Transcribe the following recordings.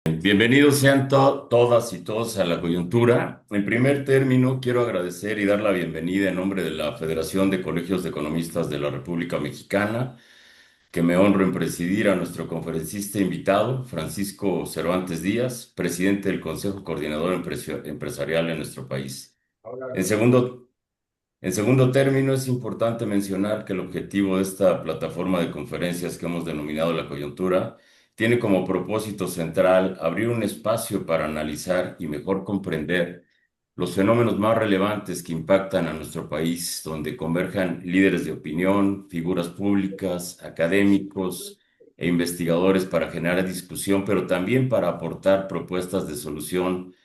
Bienvenidos sean todas y todos a La Coyuntura. En primer término, quiero agradecer y dar la bienvenida en nombre de la Federación de Colegios de Economistas de la República Mexicana, que me honro en presidir a nuestro conferencista invitado, Francisco Cervantes Díaz, presidente del Consejo Coordinador Empresarial en nuestro país. En segundo en segundo término, es importante mencionar que el objetivo de esta plataforma de conferencias que hemos denominado La Coyuntura tiene como propósito central abrir un espacio para analizar y mejor comprender los fenómenos más relevantes que impactan a nuestro país, donde converjan líderes de opinión, figuras públicas, académicos e investigadores para generar discusión, pero también para aportar propuestas de solución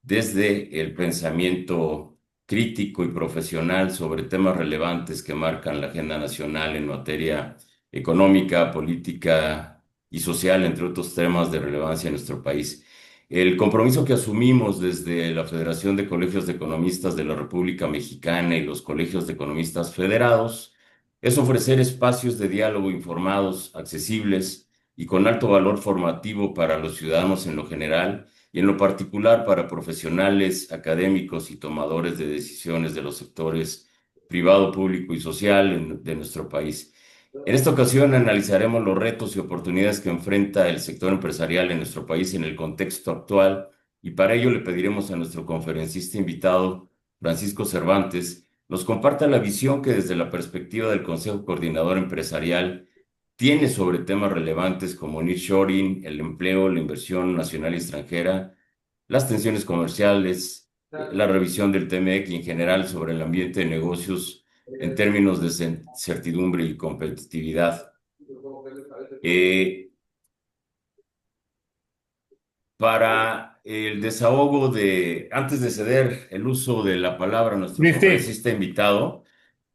desde el pensamiento crítico y profesional sobre temas relevantes que marcan la agenda nacional en materia económica, política y social, entre otros temas de relevancia en nuestro país. El compromiso que asumimos desde la Federación de Colegios de Economistas de la República Mexicana y los Colegios de Economistas Federados es ofrecer espacios de diálogo informados, accesibles y con alto valor formativo para los ciudadanos en lo general y en lo particular para profesionales, académicos y tomadores de decisiones de los sectores privado, público y social de nuestro país. En esta ocasión analizaremos los retos y oportunidades que enfrenta el sector empresarial en nuestro país en el contexto actual y para ello le pediremos a nuestro conferencista invitado, Francisco Cervantes, nos comparta la visión que desde la perspectiva del Consejo Coordinador Empresarial tiene sobre temas relevantes como nearshoring, el empleo, la inversión nacional y extranjera, las tensiones comerciales, la revisión del TMEC y en general sobre el ambiente de negocios en términos de certidumbre y competitividad. Eh, para el desahogo antes de ceder el uso de la palabra a nuestro Viste, conferencista invitado,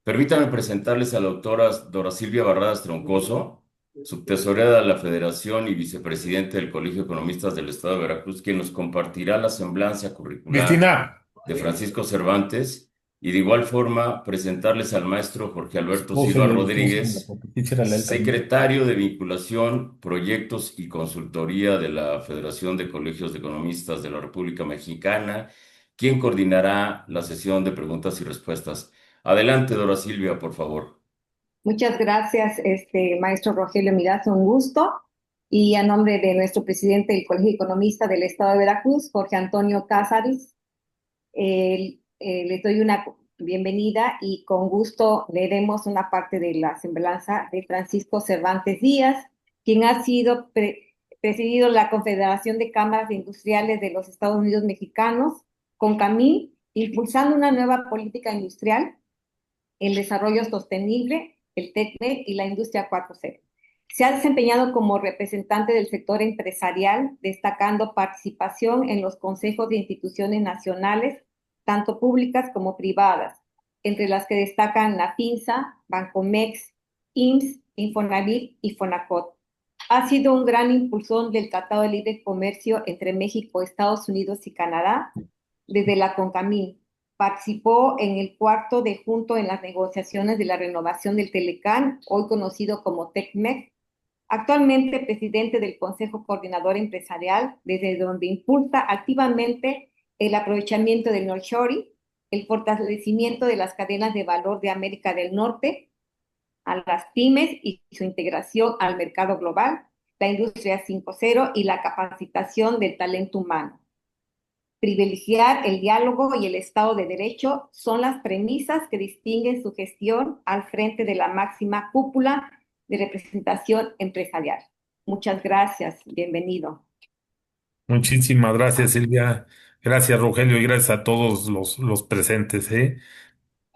permítanme presentarles a la doctora Dora Silvia Barradas Troncoso, subtesorera de la Federación y vicepresidente del Colegio de Economistas del Estado de Veracruz, quien nos compartirá la semblanza curricular Cristina. de Francisco Cervantes, y de igual forma presentarles al maestro Jorge Alberto Esposo Silva y el esposo de la Rodríguez, competencia era la también. secretario de Vinculación, Proyectos y Consultoría de la Federación de Colegios de Economistas de la República Mexicana, quien coordinará la sesión de preguntas y respuestas. Adelante, Dora Silvia, por favor. Muchas gracias, maestro Rogelio Mirazo, un gusto. Y a nombre de nuestro presidente del Colegio Economista del Estado de Veracruz, Jorge Antonio Cázares, les doy una bienvenida y con gusto leeremos una parte de la semblanza de Francisco Cervantes Díaz, quien ha sido presidido la Confederación de Cámaras Industriales de los Estados Unidos Mexicanos, CONCAMIN, impulsando una nueva política industrial, el desarrollo sostenible, el TECNE y la industria 4.0. Se ha desempeñado como representante del sector empresarial, destacando participación en los consejos de instituciones nacionales, tanto públicas como privadas, entre las que destacan la FINSA, Bancomex, IMSS, Infonavit y Fonacot. Ha sido un gran impulsor del Tratado de Libre Comercio entre México, Estados Unidos y Canadá desde la CONCAMIN. Participó en el cuarto de junto en las negociaciones de la renovación del Telecán, hoy conocido como TECMEC. Actualmente presidente del Consejo Coordinador Empresarial, desde donde impulsa activamente el aprovechamiento del nearshoring, el fortalecimiento de las cadenas de valor de América del Norte, a las pymes y su integración al mercado global, la industria 5.0 y la capacitación del talento humano. Privilegiar el diálogo y el Estado de Derecho son las premisas que distinguen su gestión al frente de la máxima cúpula de representación empresarial. Muchas gracias, bienvenido. Muchísimas gracias, Silvia. Gracias, Rogelio, y gracias a todos los presentes, ¿eh?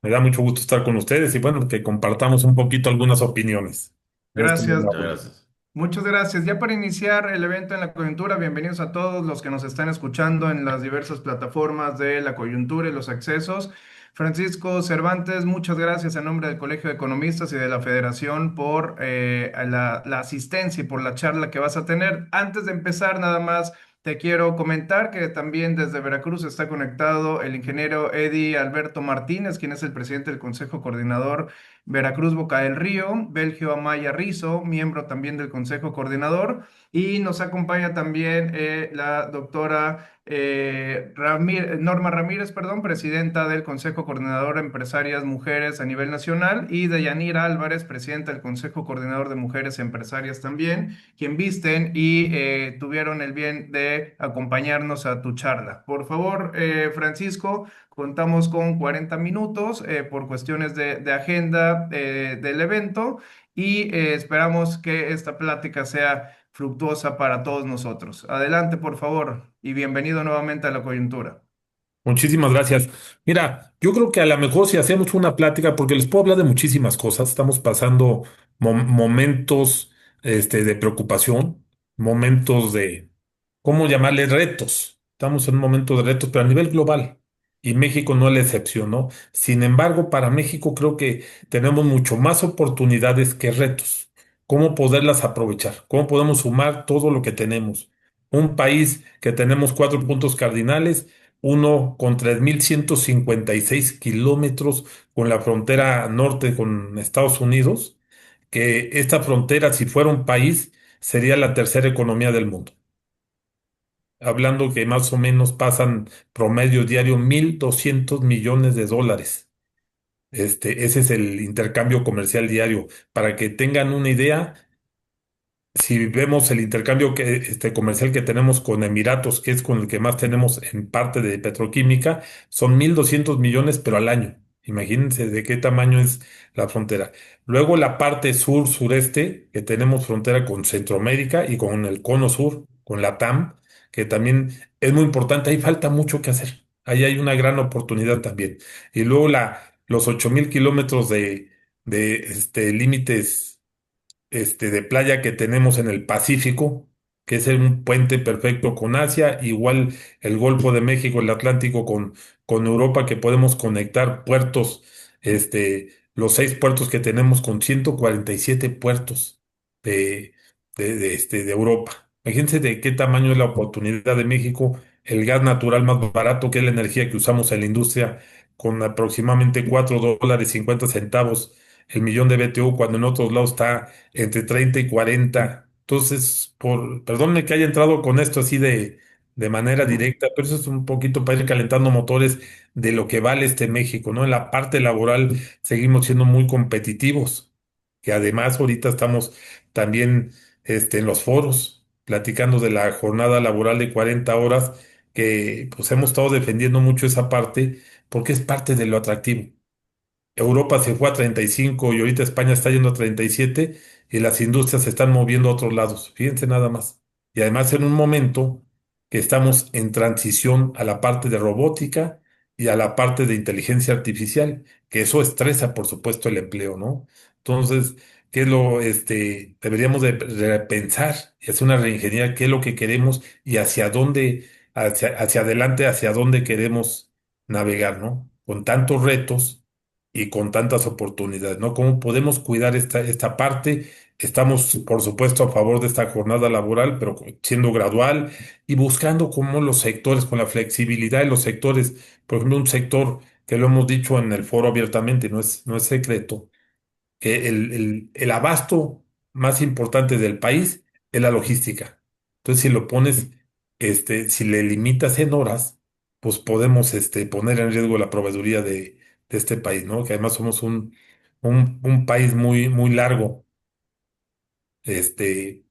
Me da mucho gusto estar con ustedes y bueno, que compartamos un poquito algunas opiniones de este Gracias, Muchas lugar. gracias. muchas gracias. Ya para iniciar el evento en la coyuntura, bienvenidos a todos los que nos están escuchando en las diversas plataformas de la coyuntura y los accesos. Francisco Cervantes, muchas gracias en nombre del Colegio de Economistas y de la Federación por la asistencia y por la charla que vas a tener. Antes de empezar, nada más te quiero comentar que también desde Veracruz está conectado el ingeniero Eddie Alberto Martínez, quien es el presidente del Consejo Coordinador Veracruz Boca del Río, Belgio Amaya Rizo, miembro también del Consejo Coordinador, y nos acompaña también la doctora Norma Ramírez, perdón, presidenta del Consejo Coordinador de Empresarias Mujeres a nivel nacional, y Deyanira Álvarez, presidenta del Consejo Coordinador de Mujeres Empresarias también, quien visten y tuvieron el bien de acompañarnos a tu charla. Por favor, Francisco, contamos con 40 minutos por cuestiones de agenda del evento y esperamos que esta plática sea fructuosa para todos nosotros. Adelante, por favor, y bienvenido nuevamente a la coyuntura. Muchísimas gracias. Mira, yo creo que a lo mejor si hacemos una plática, porque les puedo hablar de muchísimas cosas, estamos pasando momentos de preocupación, momentos de, ¿cómo llamarle? Retos. Estamos en un momento de retos, pero a nivel global. Y México no es la excepción, ¿no? Sin embargo, para México creo que tenemos mucho más oportunidades que retos. ¿Cómo poderlas aprovechar? ¿Cómo podemos sumar todo lo que tenemos? Un país que tenemos cuatro puntos cardinales, uno con 3.156 kilómetros con la frontera norte con Estados Unidos, que esta frontera, si fuera un país, sería la tercera economía del mundo. Hablando que más o menos pasan promedio diario 1.200 millones de dólares. Ese es el intercambio comercial diario. Para que tengan una idea, si vemos el intercambio comercial que tenemos con Emiratos, que es con el que más tenemos en parte de petroquímica, son 1.200 millones, pero al año. Imagínense de qué tamaño es la frontera. Luego la parte sur-sureste, que tenemos frontera con Centroamérica y con el cono sur, con la TAM, que también es muy importante. Ahí falta mucho que hacer. Ahí hay una gran oportunidad también. Y luego los 8.000 kilómetros de límites de playa que tenemos en el Pacífico, que es un puente perfecto con Asia, igual el Golfo de México, el Atlántico con Europa, que podemos conectar puertos, los 6 puertos que tenemos con 147 puertos de, de Europa. Imagínense de qué tamaño es la oportunidad de México, el gas natural más barato, que es la energía que usamos en la industria, con aproximadamente $4.50 el millón de BTU, cuando en otros lados está entre 30 y 40. Entonces, perdónme que haya entrado con esto así de manera directa, pero eso es un poquito para ir calentando motores de lo que vale México, ¿no? En la parte laboral seguimos siendo muy competitivos, que además ahorita estamos también en los foros platicando de la jornada laboral de 40 horas, que pues hemos estado defendiendo mucho esa parte porque es parte de lo atractivo. Europa se fue a 35 y ahorita España está yendo a 37 y las industrias se están moviendo a otros lados. Fíjense nada más. Y además en un momento que estamos en transición a la parte de robótica y a la parte de inteligencia artificial, que eso estresa, por supuesto, el empleo, ¿no? Entonces, ¿qué es deberíamos de repensar y hacer una reingeniería, qué es lo que queremos y hacia dónde, hacia adelante, hacia dónde queremos navegar, ¿no? Con tantos retos y con tantas oportunidades, ¿no? ¿Cómo podemos cuidar esta parte? Estamos, por supuesto, a favor de esta jornada laboral, pero siendo gradual y buscando cómo los sectores, con la flexibilidad de los sectores, por ejemplo, un sector que lo hemos dicho en el foro abiertamente, no es secreto, que el abasto más importante del país es la logística. Entonces, si lo pones, si le limitas en horas, pues podemos poner en riesgo la proveeduría de este país, ¿no? Que además somos un país muy, muy largo. Este,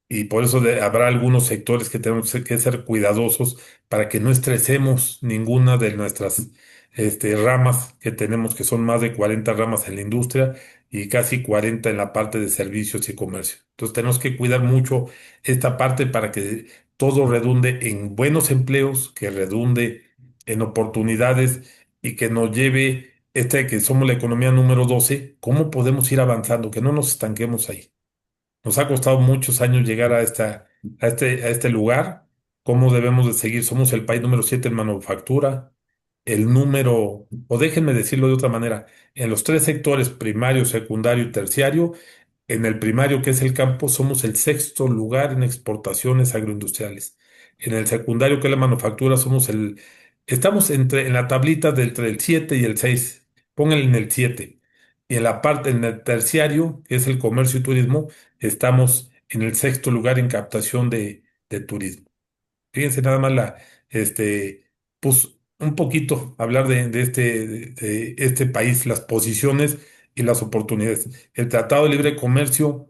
y por eso habrá algunos sectores que tenemos que ser cuidadosos para que no estresemos ninguna de nuestras ramas que tenemos, que son más de 40 ramas en la industria y casi 40 en la parte de servicios y comercio. Entonces tenemos que cuidar mucho esta parte para que todo redunde en buenos empleos, que redunde en oportunidades y que nos lleve, que somos la economía número 12, ¿cómo podemos ir avanzando? Que no nos estanquemos ahí. Nos ha costado muchos años llegar a este lugar. ¿Cómo debemos de seguir? Somos el país número 7 en manufactura, o déjenme decirlo de otra manera, en los tres sectores, primario, secundario y terciario, en el primario, que es el campo, somos el sexto lugar en exportaciones agroindustriales. En el secundario, que es la manufactura, estamos en la tablita entre el 7 y el 6. Pónganle en el 7. Y en la parte, en el terciario, que es el comercio y turismo, estamos en el sexto lugar en captación de turismo. Fíjense nada más pues un poquito hablar de este país, las posiciones y las oportunidades. El Tratado de Libre Comercio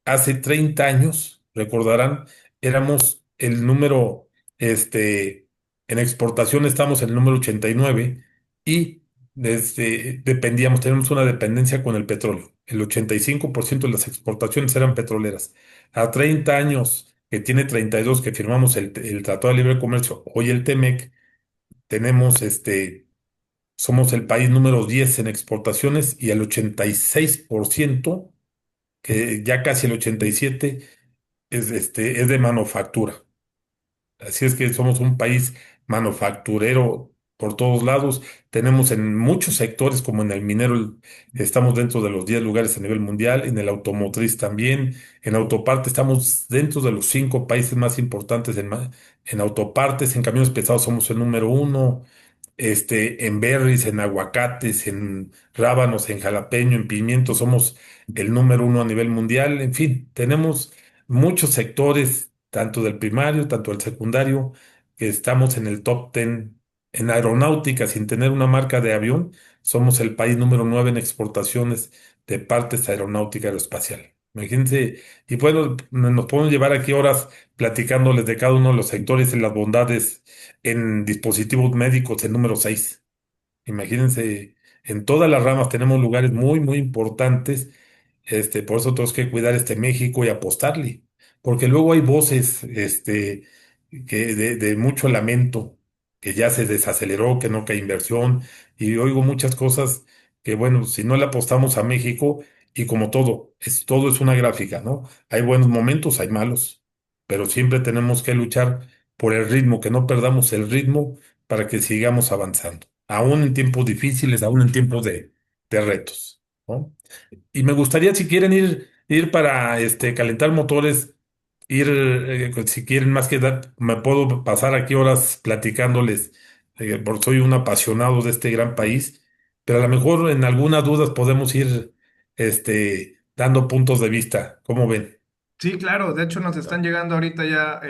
hace 30 años, recordarán, éramos el número, en exportación estamos en el número 89 y dependíamos, tenemos una dependencia con el petróleo. El 85% de las exportaciones eran petroleras. A 30 años, que tiene 32 que firmamos el Tratado de Libre Comercio, hoy el TEMEC, tenemos somos el país número 10 en exportaciones y el 86%, que ya casi el 87% es de manufactura. Así es que somos un país manufacturero por todos lados. Tenemos en muchos sectores, como en el minero, estamos dentro de los 10 lugares a nivel mundial, en el automotriz también, en autoparte estamos dentro de los 5 países más importantes en autopartes, en camiones pesados somos el número uno, en berries, en aguacates, en rábanos, en jalapeño, en pimiento, somos el número uno a nivel mundial. En fin, tenemos muchos sectores, tanto del primario, tanto del secundario, que estamos en el top 10. En aeronáutica, sin tener una marca de avión, somos el país número 9 en exportaciones de partes aeronáutica aeroespacial. Imagínense, y bueno, nos podemos llevar aquí horas platicándoles de cada uno de los sectores y las bondades en dispositivos médicos, el número 6. Imagínense, en todas las ramas tenemos lugares muy, muy importantes. Por eso tenemos que cuidar México y apostarle. Porque luego hay voces, de mucho lamento, que ya se desaceleró, que no cae inversión, y oigo muchas cosas que, bueno, si no le apostamos a México, y como todo es una gráfica, ¿no? Hay buenos momentos, hay malos, pero siempre tenemos que luchar por el ritmo, que no perdamos el ritmo para que sigamos avanzando aún en tiempos difíciles, aún en tiempos de retos, ¿no? Y me gustaría, si quieren ir para calentar motores, si quieren más que dar, me puedo pasar aquí horas platicándoles, porque soy un apasionado de este gran país, pero a lo mejor en algunas dudas podemos ir dando puntos de vista. ¿Cómo ven? Sí, claro. De hecho, nos están llegando ahorita ya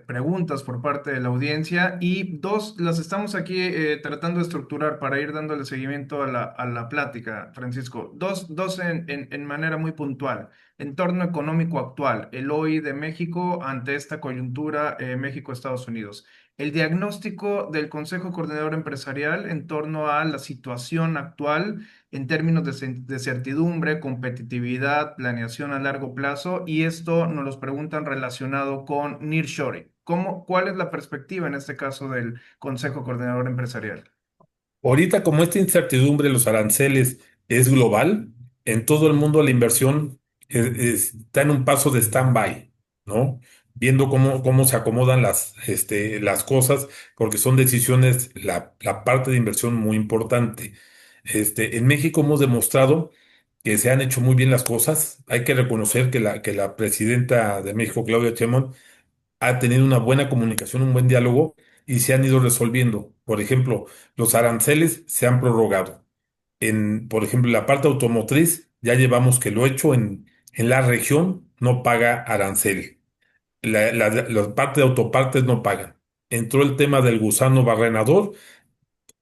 preguntas por parte de la audiencia y dos las estamos aquí tratando de estructurar para ir dándole seguimiento a la plática, Francisco. Dos en manera muy puntual. Entorno económico actual, el hoy de México ante esta coyuntura México-Estados Unidos. El diagnóstico del Consejo Coordinador Empresarial en torno a la situación actual en términos de certidumbre, competitividad, planeación a largo plazo, y esto nos los preguntan relacionado con nearshoring. ¿Cuál es la perspectiva en este caso del Consejo Coordinador Empresarial? Ahorita, como esta incertidumbre de los aranceles es global, en todo el mundo la inversión está en un paso de stand-by, ¿no? Viendo cómo se acomodan las cosas, porque son decisiones, la parte de inversión muy importante. En México hemos demostrado que se han hecho muy bien las cosas. Hay que reconocer que la presidenta de México, Claudia Sheinbaum, ha tenido una buena comunicación, un buen diálogo y se han ido resolviendo. Por ejemplo, los aranceles se han prorrogado. Por ejemplo, la parte automotriz, ya llevamos que lo hecho en la región, no paga arancel. La parte de autopartes no pagan. Entró el tema del gusano barrenador,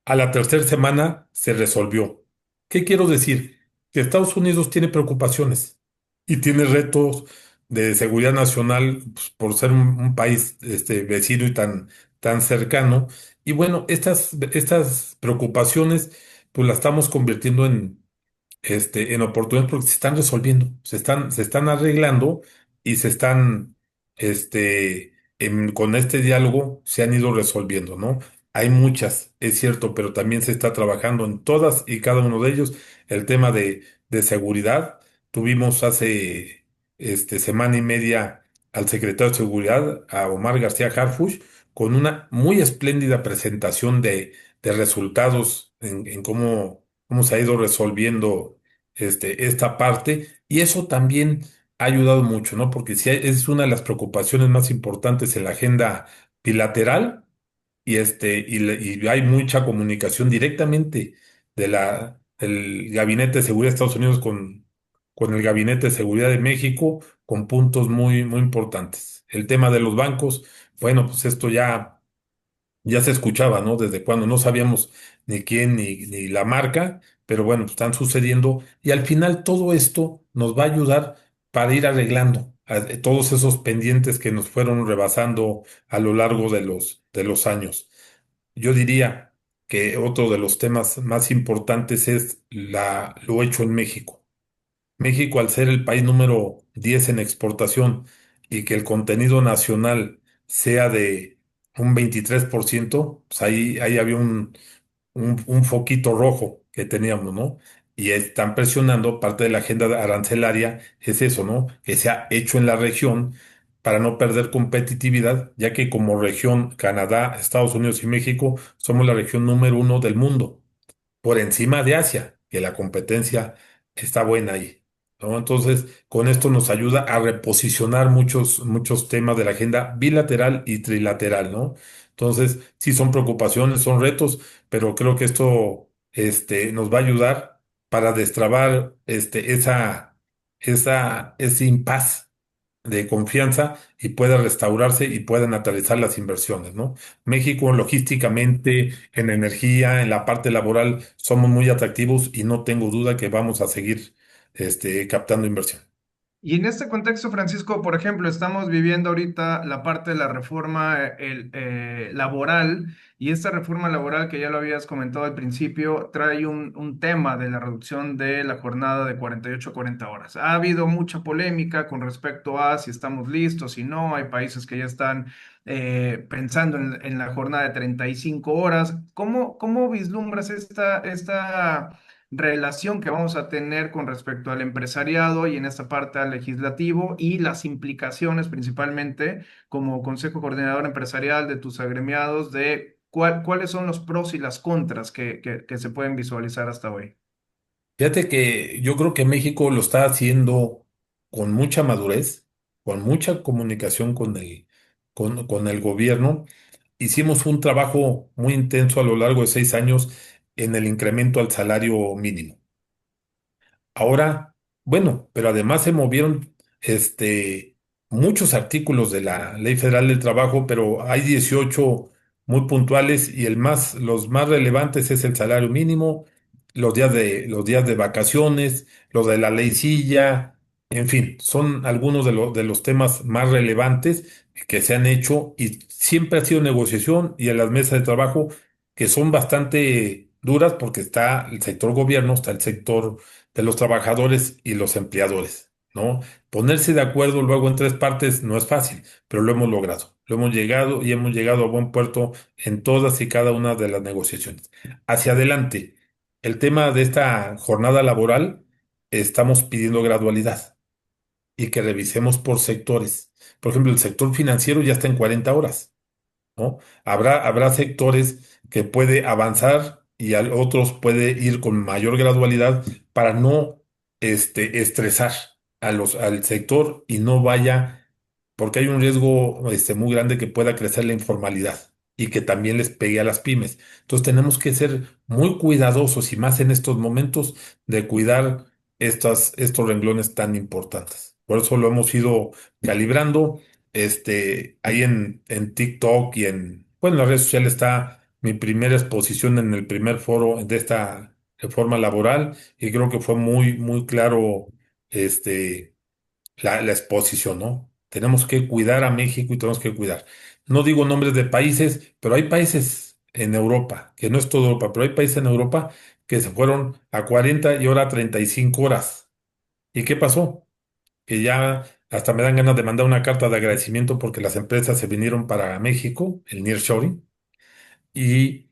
a la tercera semana se resolvió. ¿Qué quiero decir? Que Estados Unidos tiene preocupaciones y tiene retos de seguridad nacional, pues, por ser un país vecino y tan cercano. Y bueno, estas preocupaciones pues las estamos convirtiendo en oportunidades porque se están resolviendo, se están arreglando y con este diálogo se han ido resolviendo, ¿no? Hay muchas, es cierto, pero también se está trabajando en todas y cada uno de ellos. El tema de seguridad, tuvimos hace semana y media al secretario de Seguridad, a Omar García Harfuch, con una muy espléndida presentación de resultados en cómo se ha ido resolviendo esta parte, y eso también ha ayudado mucho, ¿no? Porque si es una de las preocupaciones más importantes en la agenda bilateral, y hay mucha comunicación directamente de el Gabinete de Seguridad de Estados Unidos con el Gabinete de Seguridad de México, con puntos muy, muy importantes. El tema de los bancos, bueno, pues esto ya se escuchaba, ¿no? Desde cuando no sabíamos ni quién ni la marca, pero bueno, pues están sucediendo y al final todo esto nos va a ayudar para ir arreglando todos esos pendientes que nos fueron rebasando a lo largo de los años. Yo diría que otro de los temas más importantes es lo hecho en México. México, al ser el país número 10 en exportación y que el contenido nacional sea de un 23%, pues ahí había un foquito rojo que teníamos, ¿no? Y están presionando, parte de la agenda arancelaria es eso, ¿no? Que se ha hecho en la región para no perder competitividad, ya que como región, Canadá, Estados Unidos y México somos la región número 1 del mundo por encima de Asia, que la competencia está buena ahí, ¿no? Entonces, con esto nos ayuda a reposicionar muchos temas de la agenda bilateral y trilateral, ¿no? Entonces, sí son preocupaciones, son retos, pero creo que esto, nos va a ayudar para destrabar, ese impasse de confianza y pueda restaurarse y puedan aterrizar las inversiones, ¿no? México logísticamente, en energía, en la parte laboral, somos muy atractivos y no tengo duda que vamos a seguir, captando inversión. Y en este contexto, Francisco, por ejemplo, estamos viviendo ahorita la parte de la reforma laboral, y esta reforma laboral que ya lo habías comentado al principio trae un tema de la reducción de la jornada de 48 a 40 horas. Ha habido mucha polémica con respecto a si estamos listos, si no. Hay países que ya están pensando en la jornada de 35 horas. ¿Cómo vislumbras esta relación que vamos a tener con respecto al empresariado y en esta parte al legislativo, y las implicaciones principalmente como Consejo Coordinador Empresarial de tus agremiados, de cuáles son los pros y las contras que se pueden visualizar hasta hoy? Fíjate que yo creo que México lo está haciendo con mucha madurez, con mucha comunicación con el gobierno. Hicimos un trabajo muy intenso a lo largo de 6 años en el incremento al salario mínimo. Ahora, bueno, pero además se movieron, muchos artículos de la Ley Federal del Trabajo, pero hay 18 muy puntuales y los más relevantes es el salario mínimo, los días de vacaciones, lo de la ley silla, en fin, son algunos de los temas más relevantes que se han hecho y siempre ha sido negociación y en las mesas de trabajo que son bastante duras porque está el sector gobierno, está el sector de los trabajadores y los empleadores, ¿no? Ponerse de acuerdo luego en tres partes no es fácil, pero lo hemos logrado. Lo hemos llegado y hemos llegado a buen puerto en todas y cada una de las negociaciones. Hacia adelante, el tema de esta jornada laboral, estamos pidiendo gradualidad y que revisemos por sectores. Por ejemplo, el sector financiero ya está en 40 horas, ¿no? Habrá sectores que puede avanzar y otros puede ir con mayor gradualidad para no, estresar al sector y no vaya, porque hay un riesgo, muy grande que pueda crecer la informalidad y que también les pegue a las pymes. Entonces tenemos que ser muy cuidadosos y más en estos momentos de cuidar estos renglones tan importantes. Por eso lo hemos ido calibrando. Ahí en TikTok y bueno, en las redes sociales está mi primera exposición en el primer foro de esta reforma laboral y creo que fue muy, muy claro, la exposición, ¿no? Tenemos que cuidar a México y tenemos que cuidar. No digo nombres de países, pero hay países en Europa, que no es toda Europa, pero hay países en Europa que se fueron a 40 y ahora a 35 horas. ¿Y qué pasó? Que ya hasta me dan ganas de mandar una carta de agradecimiento porque las empresas se vinieron para México, el nearshoring, y,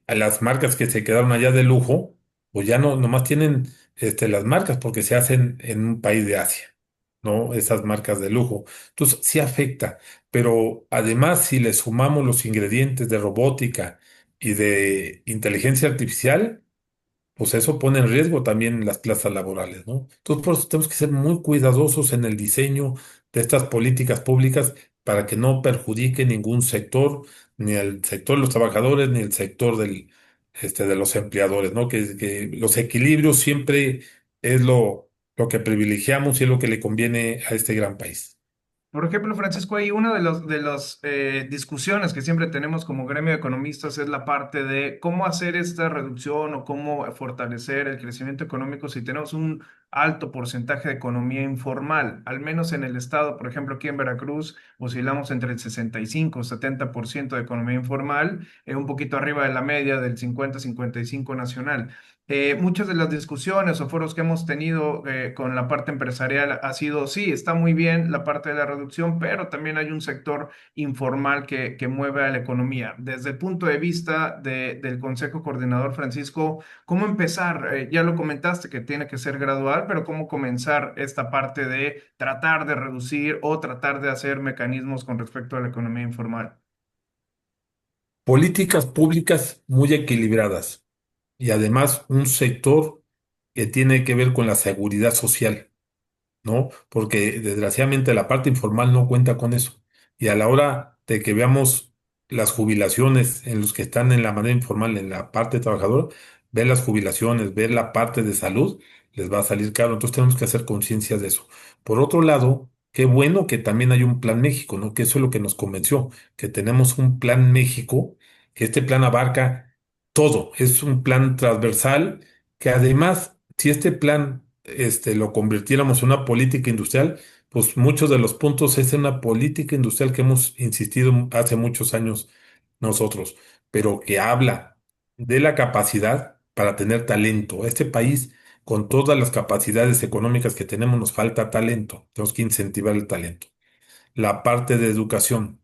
a las marcas que se quedaron allá de lujo, pues ya no, nomás tienen, las marcas porque se hacen en un país de Asia, ¿no? Esas marcas de lujo. Entonces, sí afecta, pero además si le sumamos los ingredientes de robótica y de inteligencia artificial, pues eso pone en riesgo también las plazas laborales, ¿no? Entonces, por eso tenemos que ser muy cuidadosos en el diseño de estas políticas públicas para que no perjudique ningún sector, ni el sector de los trabajadores, ni el sector de los empleadores, ¿no? Que los equilibrios siempre es lo que privilegiamos y es lo que le conviene a este gran país. Por ejemplo, Francisco, hay una de las discusiones que siempre tenemos como gremio de economistas es la parte de cómo hacer esta reducción o cómo fortalecer el crecimiento económico si tenemos un alto porcentaje de economía informal. Al menos en el estado, por ejemplo, aquí en Veracruz, oscilamos entre el 65 y 70% de economía informal, un poquito arriba de la media del 50-55 nacional. Muchas de las discusiones o foros que hemos tenido con la parte empresarial ha sido, sí, está muy bien la parte de la reducción, pero también hay un sector informal que mueve a la economía. Desde el punto de vista del Consejo Coordinador, Francisco, ¿cómo empezar? Ya lo comentaste que tiene que ser gradual, pero ¿cómo comenzar esta parte de tratar de reducir o tratar de hacer mecanismos con respecto a la economía informal? Políticas públicas muy equilibradas y además un sector que tiene que ver con la seguridad social, ¿no? Porque desgraciadamente la parte informal no cuenta con eso. Y a la hora de que veamos las jubilaciones en los que están en la manera informal, en la parte trabajadora, ver las jubilaciones, ver la parte de salud, les va a salir caro. Entonces tenemos que hacer conciencia de eso. Por otro lado, qué bueno que también hay un plan México, ¿no? Que eso es lo que nos convenció, que tenemos un plan México, que este plan abarca todo. Es un plan transversal que además, si este plan lo convirtiéramos en una política industrial, pues muchos de los puntos es en una política industrial que hemos insistido hace muchos años nosotros, pero que habla de la capacidad para tener talento. Este país, con todas las capacidades económicas que tenemos, nos falta talento. Tenemos que incentivar el talento. La parte de educación.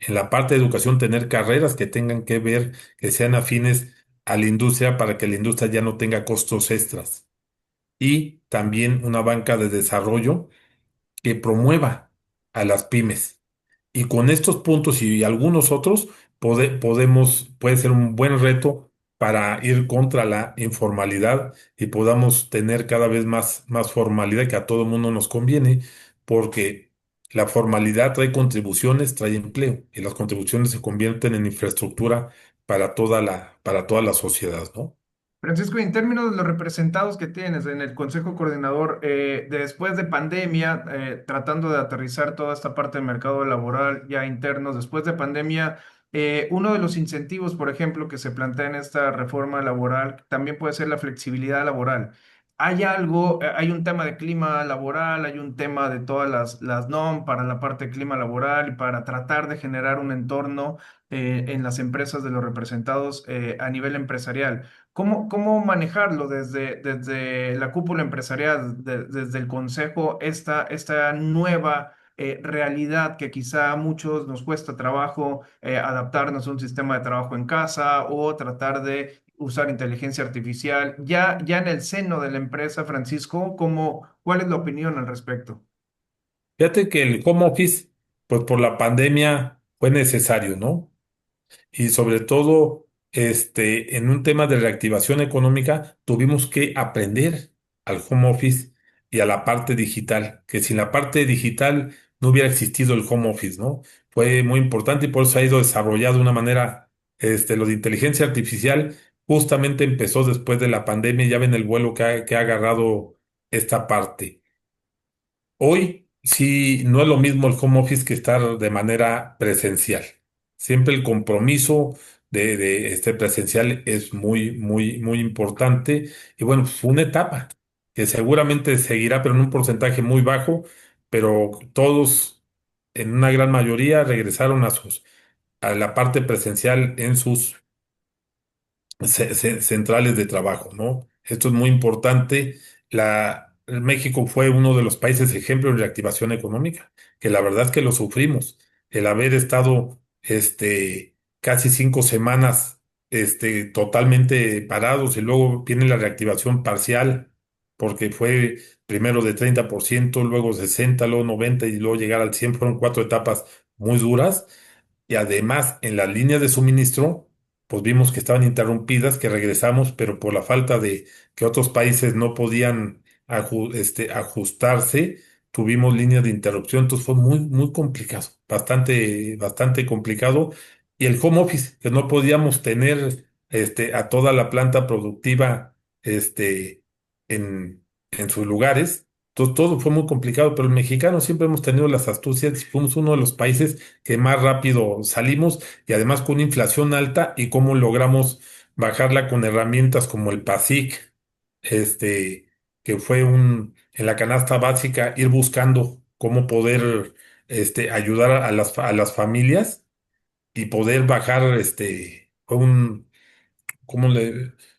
En la parte de educación, tener carreras que tengan que ver, que sean afines a la industria para que la industria ya no tenga costos extras y también una banca de desarrollo que promueva a las pymes. Y con estos puntos y algunos otros, puede ser un buen reto para ir contra la informalidad y podamos tener cada vez más formalidad que a todo mundo nos conviene, porque la formalidad trae contribuciones, trae empleo, y las contribuciones se convierten en infraestructura para toda la sociedad, ¿no? Francisco, y en términos de los representados que tienes en el Consejo Coordinador, después de pandemia, tratando de aterrizar toda esta parte del mercado laboral ya internos, después de pandemia, uno de los incentivos, por ejemplo, que se plantea en esta reforma laboral también puede ser la flexibilidad laboral. Hay algo, hay un tema de clima laboral, hay un tema de todas las NOM para la parte de clima laboral y para tratar de generar un entorno en las empresas de los representados a nivel empresarial. ¿Cómo manejarlo desde la cúpula empresarial, desde el consejo, esta nueva realidad que quizá a muchos nos cuesta trabajo adaptarnos a un sistema de trabajo en casa o tratar de usar inteligencia artificial? Ya en el seno de la empresa, Francisco, ¿cuál es la opinión al respecto? Fíjate que el home office, pues por la pandemia fue necesario, ¿no? Y sobre todo, en un tema de reactivación económica, tuvimos que aprender al home office y a la parte digital, que sin la parte digital no hubiera existido el home office, ¿no? Fue muy importante y por eso ha ido desarrollado de una manera, lo de inteligencia artificial justamente empezó después de la pandemia, y ya ven el vuelo que ha agarrado esta parte. Hoy sí, no es lo mismo el home office que estar de manera presencial. Siempre el compromiso de este presencial es muy importante. Y bueno, fue una etapa que seguramente seguirá, pero en un porcentaje muy bajo, pero todos, en una gran mayoría, regresaron a la parte presencial en sus centrales de trabajo, ¿no? Esto es muy importante. México fue uno de los países ejemplo en reactivación económica, que la verdad es que lo sufrimos. El haber estado casi 5 semanas totalmente parados y luego viene la reactivación parcial, porque fue primero de 30%, luego 60, luego 90 y luego llegar al 100. Fueron 4 etapas muy duras y además en las líneas de suministro pues vimos que estaban interrumpidas, que regresamos, pero por la falta de que otros países no podían ajustarse, tuvimos líneas de interrupción, entonces fue muy complicado, bastante complicado. Y el home office, que no podíamos tener a toda la planta productiva, en sus lugares. Entonces, todo fue muy complicado, pero el mexicano siempre hemos tenido las astucias y fuimos uno de los países que más rápido salimos y además con una inflación alta y cómo logramos bajarla con herramientas como el PASIC, que fue en la canasta básica, ir buscando cómo poder, ayudar a las familias y poder bajar, fue ¿cómo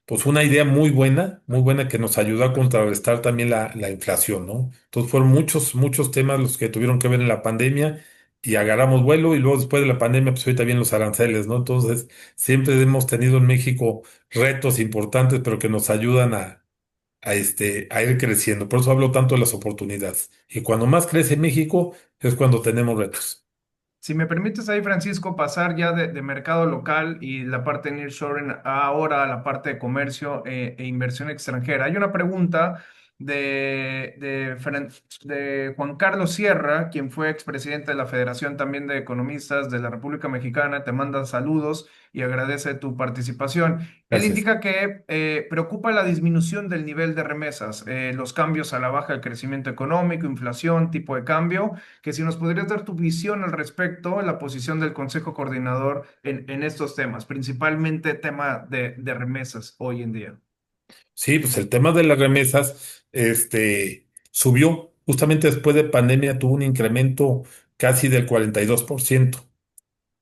pues una idea muy buena que nos ayudó a contrarrestar también la inflación, ¿no? Entonces fueron muchos temas los que tuvieron que ver en la pandemia y agarramos vuelo y luego después de la pandemia, pues ahorita vienen los aranceles, ¿no? Entonces siempre hemos tenido en México retos importantes, pero que nos ayudan a ir creciendo. Por eso hablo tanto de las oportunidades. Y cuando más crece México es cuando tenemos retos. Si me permites ahí, Francisco, pasar ya de mercado local y la parte de nearshoring ahora a la parte de comercio e inversión extranjera. Hay una pregunta de Juan Carlos Sierra, quien fue expresidente de la Federación también de Economistas de la República Mexicana. Te manda saludos y agradece tu participación. Él Gracias. indica que preocupa la disminución del nivel de remesas, los cambios a la baja del crecimiento económico, inflación, tipo de cambio, que si nos podrías dar tu visión al respecto, la posición del Consejo Coordinador en estos temas, principalmente tema de remesas hoy en día. Sí, pues el tema de las remesas, subió. Justamente después de pandemia tuvo un incremento casi del 42%.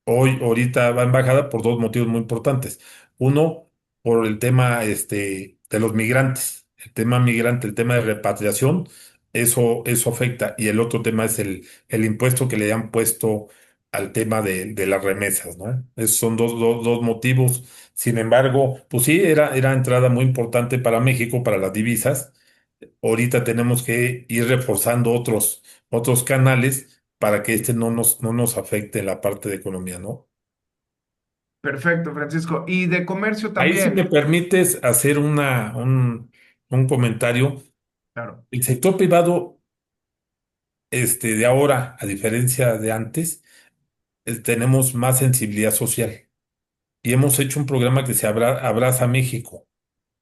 Ahorita va en bajada por dos motivos muy importantes. Uno, por el tema, de los migrantes. El tema migrante, el tema de repatriación, eso afecta. Y el otro tema es el impuesto que le han puesto al tema de las remesas, ¿no? Esos son dos motivos. Sin embargo, pues sí, era entrada muy importante para México, para las divisas. Ahorita tenemos que ir reforzando otros canales para que no nos afecte en la parte de economía, ¿no? Perfecto, Francisco. Y de comercio Ahí si me también. permites hacer un comentario. Claro. El sector privado, de ahora, a diferencia de antes, tenemos más sensibilidad social y hemos hecho un programa que se Abraza México.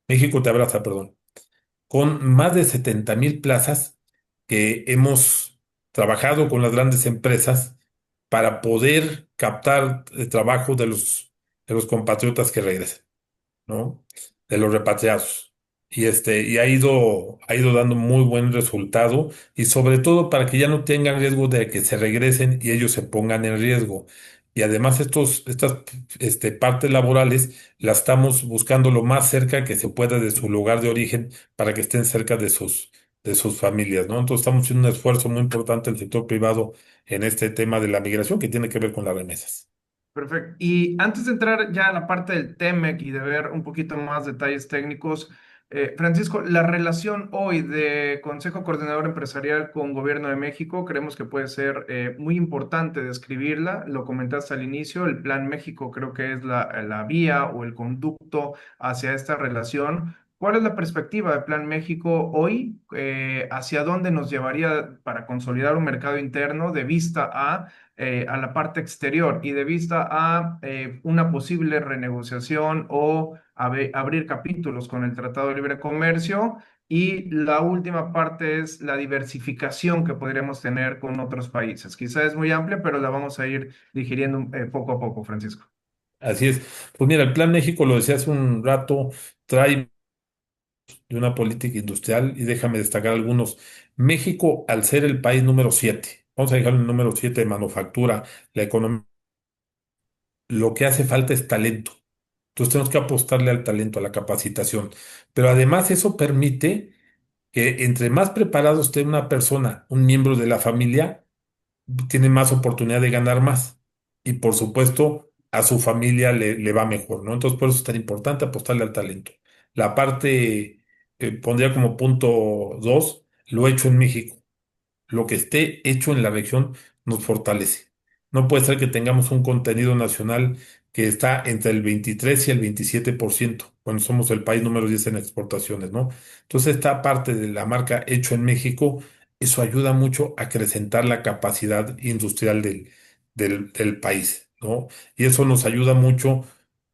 México te abraza, perdón, con más de 70,000 plazas que hemos trabajado con las grandes empresas para poder captar el trabajo de los compatriotas que regresan, ¿no? De los repatriados. Y ha ido dando muy buen resultado y sobre todo para que ya no tengan riesgo de que se regresen y ellos se pongan en riesgo. Y además estas, partes laborales las estamos buscando lo más cerca que se pueda de su lugar de origen para que estén cerca de sus familias, ¿no? Entonces estamos haciendo un esfuerzo muy importante el sector privado en este tema de la migración que tiene que ver con las remesas. Perfecto. Y antes de entrar ya a la parte del TEMEC y de ver un poquito más detalles técnicos, Francisco, la relación hoy de Consejo Coordinador Empresarial con Gobierno de México, creemos que puede ser muy importante describirla. Lo comentaste al inicio, el Plan México creo que es la vía o el conducto hacia esta relación. ¿Cuál es la perspectiva de Plan México hoy? ¿Hacia dónde nos llevaría para consolidar un mercado interno de vista a la parte exterior y de vista a una posible renegociación o abrir capítulos con el Tratado de Libre Comercio? Y la última parte es la diversificación que podríamos tener con otros países. Quizá es muy amplia, pero la vamos a ir digiriendo poco a poco, Francisco. Así es. Pues mira, el Plan México, lo decía hace un rato, trae de una política industrial y déjame destacar algunos. México, al ser el país número 7, vamos a dejar el número 7 de manufactura, la economía, lo que hace falta es talento. Entonces tenemos que apostarle al talento, a la capacitación. Pero además eso permite que entre más preparado esté una persona, un miembro de la familia, tiene más oportunidad de ganar más. Y por supuesto, a su familia le va mejor, ¿no? Entonces, por eso es tan importante apostarle al talento. La parte, pondría como punto dos, lo hecho en México. Lo que esté hecho en la región nos fortalece. No puede ser que tengamos un contenido nacional que está entre el 23 y el 27%, cuando somos el país número 10 en exportaciones, ¿no? Entonces, esta parte de la marca hecho en México, eso ayuda mucho a acrecentar la capacidad industrial del país, ¿no? Y eso nos ayuda mucho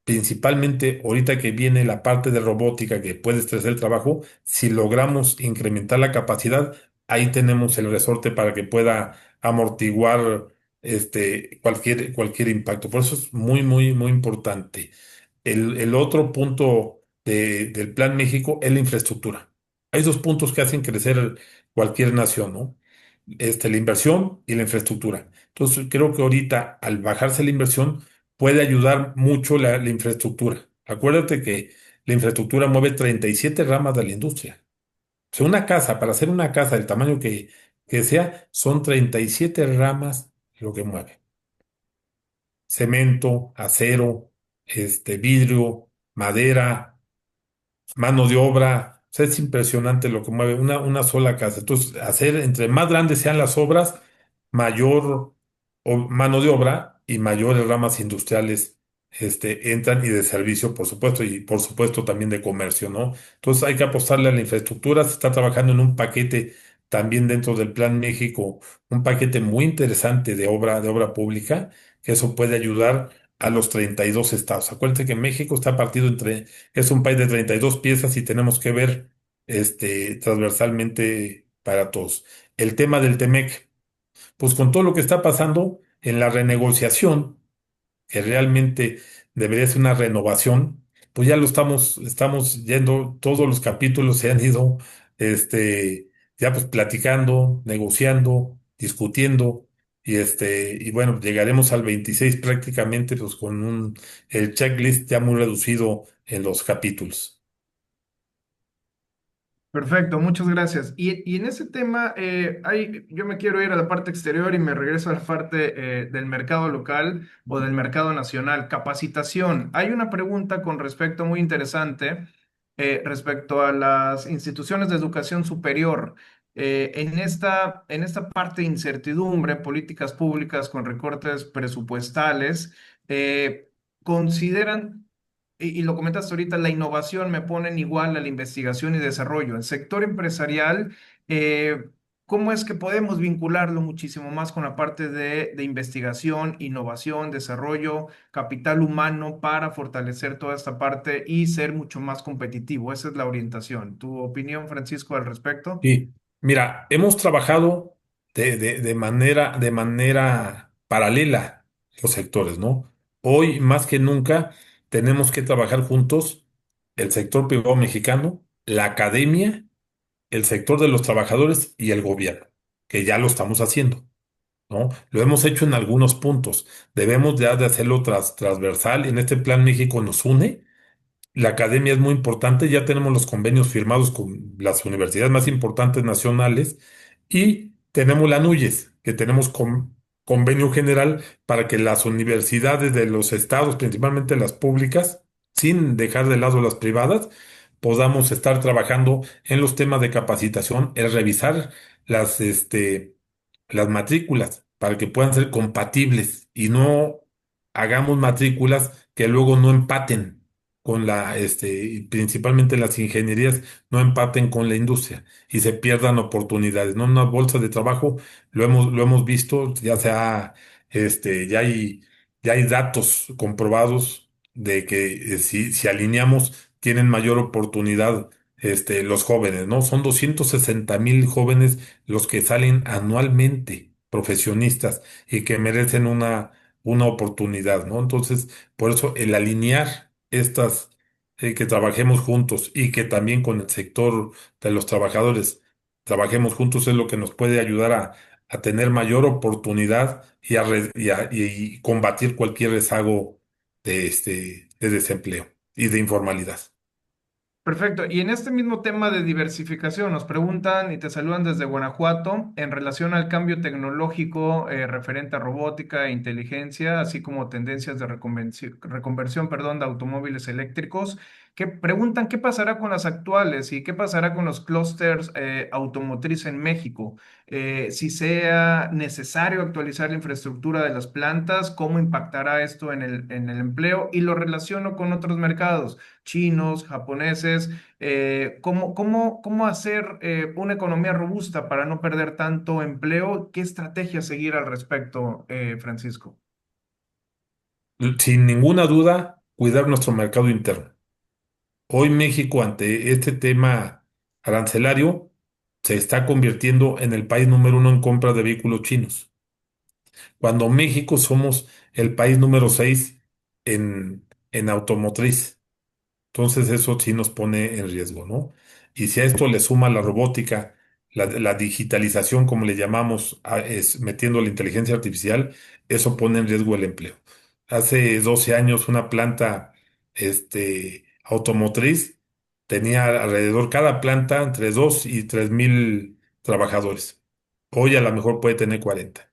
principalmente ahorita que viene la parte de robótica que puede estresar el trabajo, si logramos incrementar la capacidad, ahí tenemos el resorte para que pueda amortiguar cualquier impacto. Por eso es muy, muy, muy importante. El otro punto del Plan México es la infraestructura. Hay dos puntos que hacen crecer cualquier nación, ¿no? La inversión y la infraestructura. Entonces, creo que ahorita, al bajarse la inversión, puede ayudar mucho la infraestructura. Acuérdate que la infraestructura mueve 37 ramas de la industria. O sea, una casa, para hacer una casa del tamaño que sea, son 37 ramas lo que mueve. Cemento, acero, vidrio, madera, mano de obra. O sea, es impresionante lo que mueve una sola casa. Entonces, entre más grandes sean las obras, mayor mano de obra y mayores ramas industriales entran y de servicio, por supuesto, y por supuesto también de comercio, ¿no? Entonces, hay que apostarle a la infraestructura. Se está trabajando en un paquete también dentro del Plan México, un paquete muy interesante de obra pública, que eso puede ayudar a los 32 estados. Acuérdense que México está partido es un país de 32 piezas y tenemos que ver transversalmente para todos. El tema del Temec, pues con todo lo que está pasando en la renegociación, que realmente debería ser una renovación, pues ya estamos yendo, todos los capítulos se han ido, ya pues platicando, negociando, discutiendo, y bueno, llegaremos al 26 prácticamente, pues con el checklist ya muy reducido en los capítulos. Perfecto, muchas gracias. Y en ese tema, yo me quiero ir a la parte exterior y me regreso a la parte del mercado local o del mercado nacional. Capacitación. Hay una pregunta con respecto muy interesante respecto a las instituciones de educación superior. En esta parte de incertidumbre, políticas públicas con recortes presupuestales, consideran y lo comentaste ahorita, la innovación me ponen igual a la investigación y desarrollo. El sector empresarial, ¿cómo es que podemos vincularlo muchísimo más con la parte de investigación, innovación, desarrollo, capital humano para fortalecer toda esta parte y ser mucho más competitivo? Esa es la orientación. ¿Tu opinión, Francisco, al respecto? Sí, mira, hemos trabajado de manera paralela los sectores, ¿no? Hoy más que nunca tenemos que trabajar juntos el sector privado mexicano, la academia, el sector de los trabajadores y el gobierno, que ya lo estamos haciendo, ¿no? Lo hemos hecho en algunos puntos. Debemos ya de hacerlo transversal. En este plan México nos une. La academia es muy importante, ya tenemos los convenios firmados con las universidades más importantes nacionales y tenemos la NUYES, que tenemos convenio general para que las universidades de los estados, principalmente las públicas, sin dejar de lado las privadas, podamos estar trabajando en los temas de capacitación, el revisar las, las matrículas para que puedan ser compatibles y no hagamos matrículas que luego no empaten y principalmente las ingenierías no empaten con la industria y se pierdan oportunidades, ¿no? Una bolsa de trabajo, lo hemos visto, ya hay datos comprobados de que si alineamos, tienen mayor oportunidad, los jóvenes, ¿no? Son 260,000 jóvenes los que salen anualmente, profesionistas, y que merecen una oportunidad, ¿no? Entonces, por eso el alinear que trabajemos juntos y que también con el sector de los trabajadores trabajemos juntos es lo que nos puede ayudar a tener mayor oportunidad y combatir cualquier rezago de desempleo y de informalidad. Perfecto. Y en este mismo tema de diversificación, nos preguntan y te saludan desde Guanajuato en relación al cambio tecnológico referente a robótica e inteligencia, así como tendencias de reconversión, perdón, de automóviles eléctricos, que preguntan qué pasará con las actuales y qué pasará con los clústeres automotriz en México. Si sea necesario actualizar la infraestructura de las plantas, cómo impactará esto en el empleo y lo relaciono con otros mercados chinos, japoneses, cómo hacer una economía robusta para no perder tanto empleo, qué estrategia seguir al respecto, Francisco. Sin ninguna duda, cuidar nuestro mercado interno. Hoy México, ante este tema arancelario, se está convirtiendo en el país número uno en compra de vehículos chinos, cuando México somos el país número 6 en automotriz. Entonces eso sí nos pone en riesgo, ¿no? Y si a esto le suma la robótica, la digitalización, como le llamamos, es metiendo la inteligencia artificial, eso pone en riesgo el empleo. Hace 12 años una planta automotriz tenía alrededor cada planta entre 2 y 3 mil trabajadores. Hoy a lo mejor puede tener 40.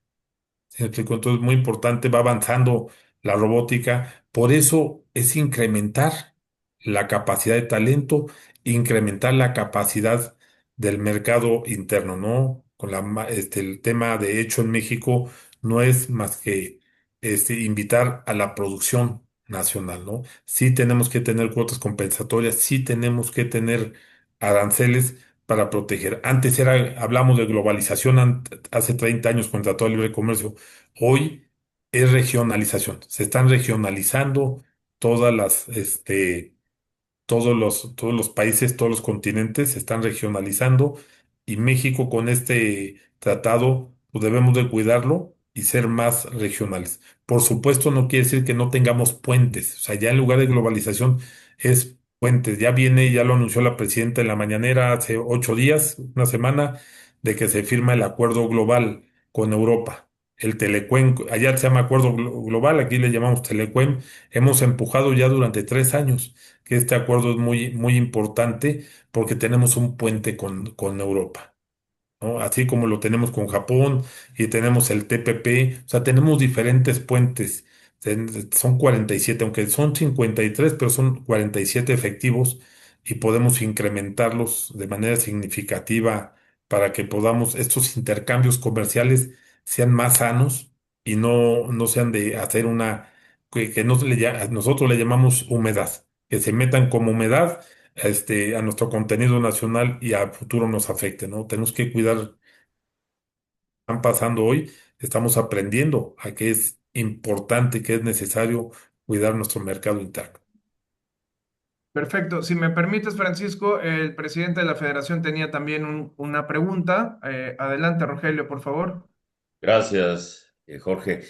¿Sí me explico? Entonces, muy importante, va avanzando la robótica. Por eso es incrementar la capacidad de talento, incrementar la capacidad del mercado interno, ¿no? El tema de hecho en México no es más que invitar a la producción nacional, ¿no? Sí tenemos que tener cuotas compensatorias, sí tenemos que tener aranceles para proteger. Antes hablamos de globalización hace 30 años con el Tratado de Libre Comercio. Hoy es regionalización. Se están regionalizando todas todos los países, todos los continentes se están regionalizando y México con este tratado pues debemos de cuidarlo y ser más regionales. Por supuesto, no quiere decir que no tengamos puentes. O sea, ya en lugar de globalización es puentes. Ya viene, ya lo anunció la presidenta en la mañanera hace 8 días, una semana, de que se firma el acuerdo global con Europa. El Telecuem, allá se llama Acuerdo Global, aquí le llamamos Telecuem. Hemos empujado ya durante 3 años que este acuerdo es muy, muy importante porque tenemos un puente con Europa, ¿no? Así como lo tenemos con Japón y tenemos el TPP, o sea, tenemos diferentes puentes. Son 47, aunque son 53, pero son 47 efectivos y podemos incrementarlos de manera significativa para que podamos, estos intercambios comerciales sean más sanos y no sean de hacer que no nosotros le llamamos humedad, que se metan como humedad a nuestro contenido nacional y a futuro nos afecte, ¿no? Tenemos que cuidar, están pasando hoy, estamos aprendiendo a que es importante, que es necesario cuidar nuestro mercado interno. Perfecto. Si me permites, Francisco, el presidente de la federación tenía también una pregunta. Adelante, Rogelio, por favor. Gracias, Jorge.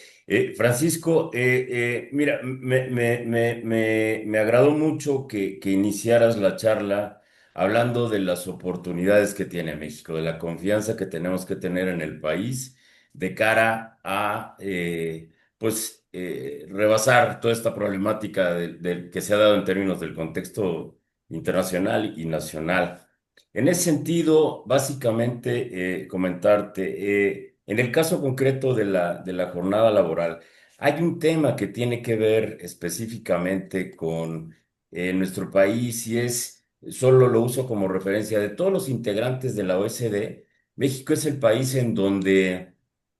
Francisco, mira, me agradó mucho que iniciaras la charla hablando de las oportunidades que tiene México, de la confianza que tenemos que tener en el país de cara a, pues, rebasar toda esta problemática que se ha dado en términos del contexto internacional y nacional. En ese sentido, básicamente, comentarte, en el caso concreto de la jornada laboral, hay un tema que tiene que ver específicamente con nuestro país y es, solo lo uso como referencia de todos los integrantes de la OECD. México es el país en donde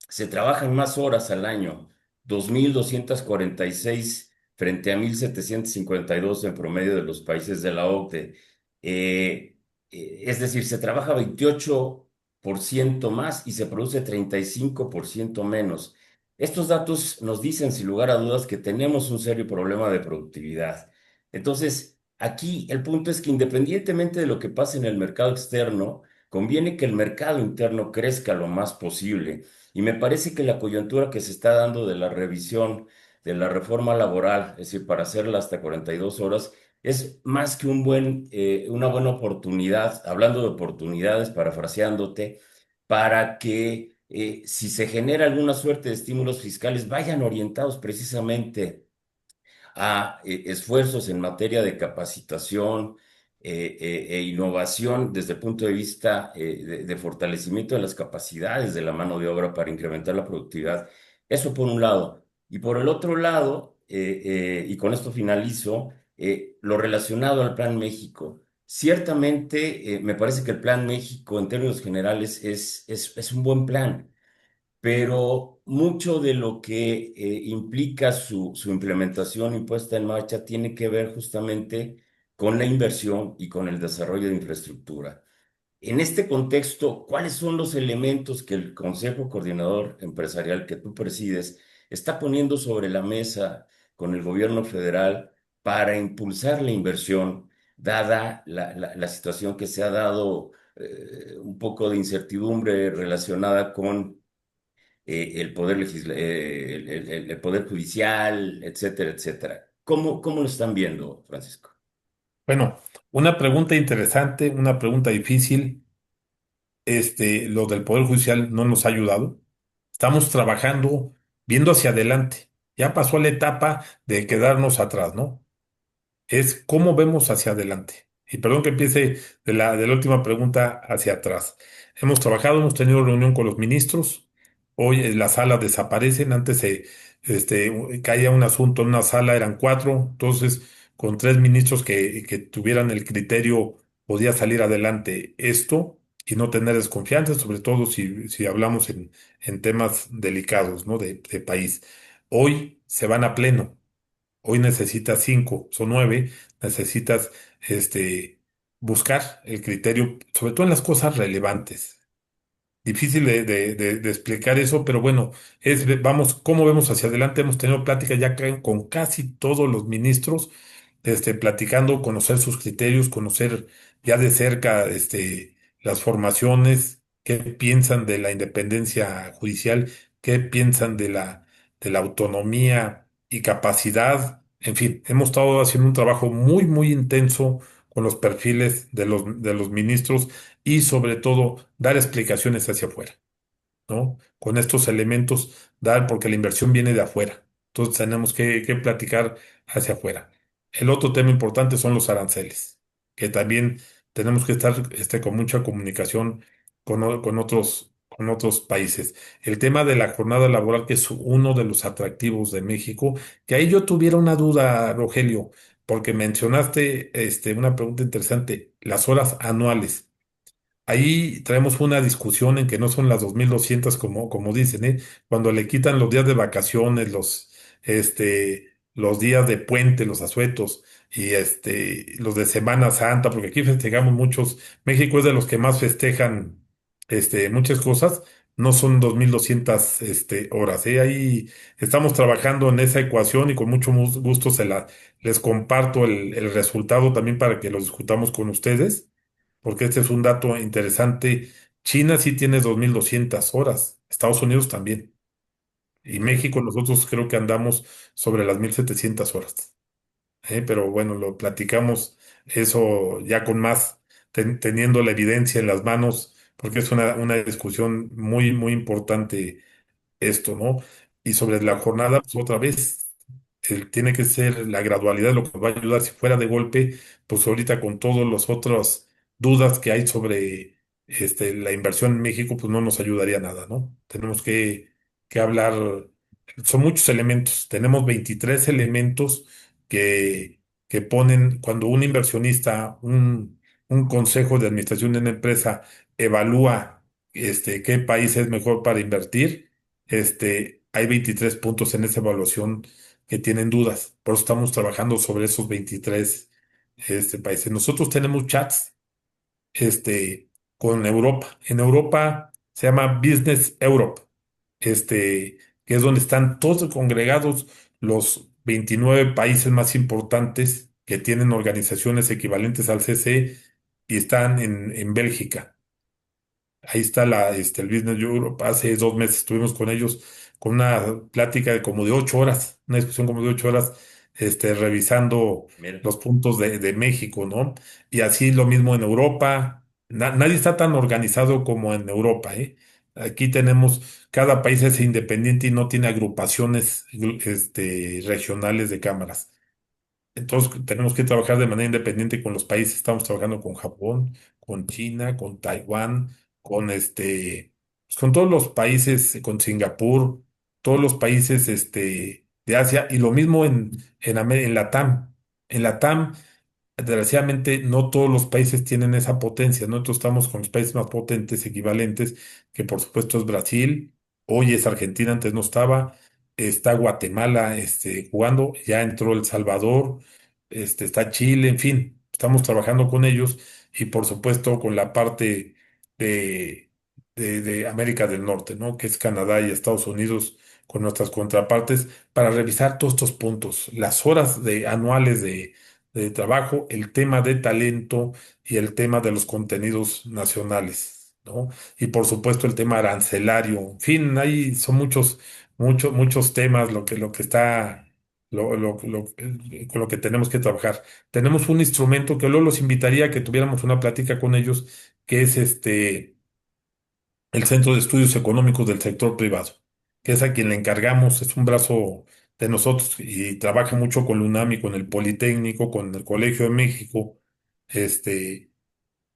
se trabajan más horas al año, 2.246 frente a 1.752 en promedio de los países de la OCDE. Es decir, se trabaja 28% más y se produce 35% menos. Estos datos nos dicen, sin lugar a dudas, que tenemos un serio problema de productividad. Entonces, aquí el punto es que independientemente de lo que pase en el mercado externo, conviene que el mercado interno crezca lo más posible. Y me parece que la coyuntura que se está dando de la revisión de la reforma laboral, es decir, para hacerla hasta 42 horas, es más que una buena oportunidad, hablando de oportunidades, parafraseándote, para que si se genera alguna suerte de estímulos fiscales, vayan orientados precisamente a esfuerzos en materia de capacitación e innovación desde el punto de vista de fortalecimiento de las capacidades de la mano de obra para incrementar la productividad. Eso por un lado. Y por el otro lado, y con esto finalizo, lo relacionado al Plan México. Ciertamente, me parece que el Plan México en términos generales es un buen plan, pero mucho de lo que implica su implementación y puesta en marcha tiene que ver justamente con la inversión y con el desarrollo de infraestructura. En este contexto, ¿cuáles son los elementos que el Consejo Coordinador Empresarial que tú presides está poniendo sobre la mesa con el gobierno federal para impulsar la inversión, dada la situación que se ha dado, un poco de incertidumbre relacionada con el poder judicial, etcétera, etcétera. ¿Cómo lo están viendo, Francisco? Bueno, una pregunta interesante, una pregunta difícil. Lo del Poder Judicial no nos ha ayudado. Estamos trabajando, viendo hacia adelante. Ya pasó la etapa de quedarnos atrás, ¿no? Es cómo vemos hacia adelante. Y perdón que empiece de la última pregunta hacia atrás. Hemos trabajado, hemos tenido reunión con los ministros. Hoy en las salas desaparecen. Antes caía un asunto en una sala, eran cuatro. Entonces, con tres ministros que tuvieran el criterio, podía salir adelante esto y no tener desconfianza, sobre todo si hablamos en temas delicados, ¿no? De país. Hoy se van a pleno. Hoy necesitas cinco, son nueve, necesitas buscar el criterio, sobre todo en las cosas relevantes. Difícil de explicar eso, pero bueno, vamos, ¿cómo vemos hacia adelante? Hemos tenido pláticas ya con casi todos los ministros, platicando, conocer sus criterios, conocer ya de cerca, las formaciones, qué piensan de la independencia judicial, qué piensan de la autonomía y capacidad. En fin, hemos estado haciendo un trabajo muy, muy intenso con los perfiles de los ministros y sobre todo dar explicaciones hacia afuera, ¿no? Con estos elementos, dar, porque la inversión viene de afuera. Entonces tenemos que platicar hacia afuera. El otro tema importante son los aranceles, que también tenemos que estar con mucha comunicación con otros países. El tema de la jornada laboral, que es uno de los atractivos de México, que ahí yo tuviera una duda, Rogelio, porque mencionaste una pregunta interesante, las horas anuales. Ahí traemos una discusión en que no son las 2.200 como dicen, ¿eh? Cuando le quitan los días de vacaciones, los días de puente, los asuetos y los de Semana Santa, porque aquí festejamos muchos. México es de los que más festejan muchas cosas. No son 2.200 horas, ¿eh? Ahí estamos trabajando en esa ecuación y con mucho gusto les comparto el resultado también para que lo discutamos con ustedes, porque este es un dato interesante. China sí tiene 2.200 horas, Estados Unidos también. Y México, nosotros creo que andamos sobre las 1.700 horas. Pero bueno, lo platicamos eso ya con más, teniendo la evidencia en las manos, porque es una discusión muy, muy importante esto, ¿no? Y sobre la jornada, pues otra vez, tiene que ser la gradualidad lo que nos va a ayudar. Si fuera de golpe, pues ahorita con todas las otras dudas que hay sobre la inversión en México, pues no nos ayudaría nada, ¿no? Tenemos que hablar, son muchos elementos, tenemos 23 elementos que ponen, cuando un inversionista, un consejo de administración de una empresa evalúa qué país es mejor para invertir. Hay 23 puntos en esa evaluación que tienen dudas. Por eso estamos trabajando sobre esos 23 países. Nosotros tenemos chats con Europa. En Europa se llama Business Europe, que es donde están todos congregados los 29 países más importantes que tienen organizaciones equivalentes al CC y están en Bélgica. Ahí está el Business Europe. Hace 2 meses estuvimos con ellos con una plática de como de 8 horas, una discusión como de 8 horas, revisando Mira. los puntos de México, ¿no? Y así lo mismo en Europa. Nadie está tan organizado como en Europa, ¿eh? Aquí cada país es independiente y no tiene agrupaciones, regionales de cámaras. Entonces tenemos que trabajar de manera independiente con los países. Estamos trabajando con Japón, con China, con Taiwán, con todos los países, con Singapur, todos los países de Asia y lo mismo en LATAM. En LATAM, desgraciadamente, no todos los países tienen esa potencia. Nosotros estamos con los países más potentes, equivalentes, que por supuesto es Brasil, hoy es Argentina, antes no estaba, está Guatemala jugando, ya entró El Salvador, está Chile, en fin, estamos trabajando con ellos y por supuesto con la parte de América del Norte, ¿no? Que es Canadá y Estados Unidos, con nuestras contrapartes para revisar todos estos puntos, las horas anuales de trabajo, el tema de talento y el tema de los contenidos nacionales, ¿no? Y por supuesto el tema arancelario. En fin, ahí son muchos temas lo que está, con lo que tenemos que trabajar. Tenemos un instrumento que luego los invitaría a que tuviéramos una plática con ellos, que es el Centro de Estudios Económicos del Sector Privado, que es a quien le encargamos, es un brazo de nosotros y trabaja mucho con la UNAM y con el Politécnico, con el Colegio de México, este,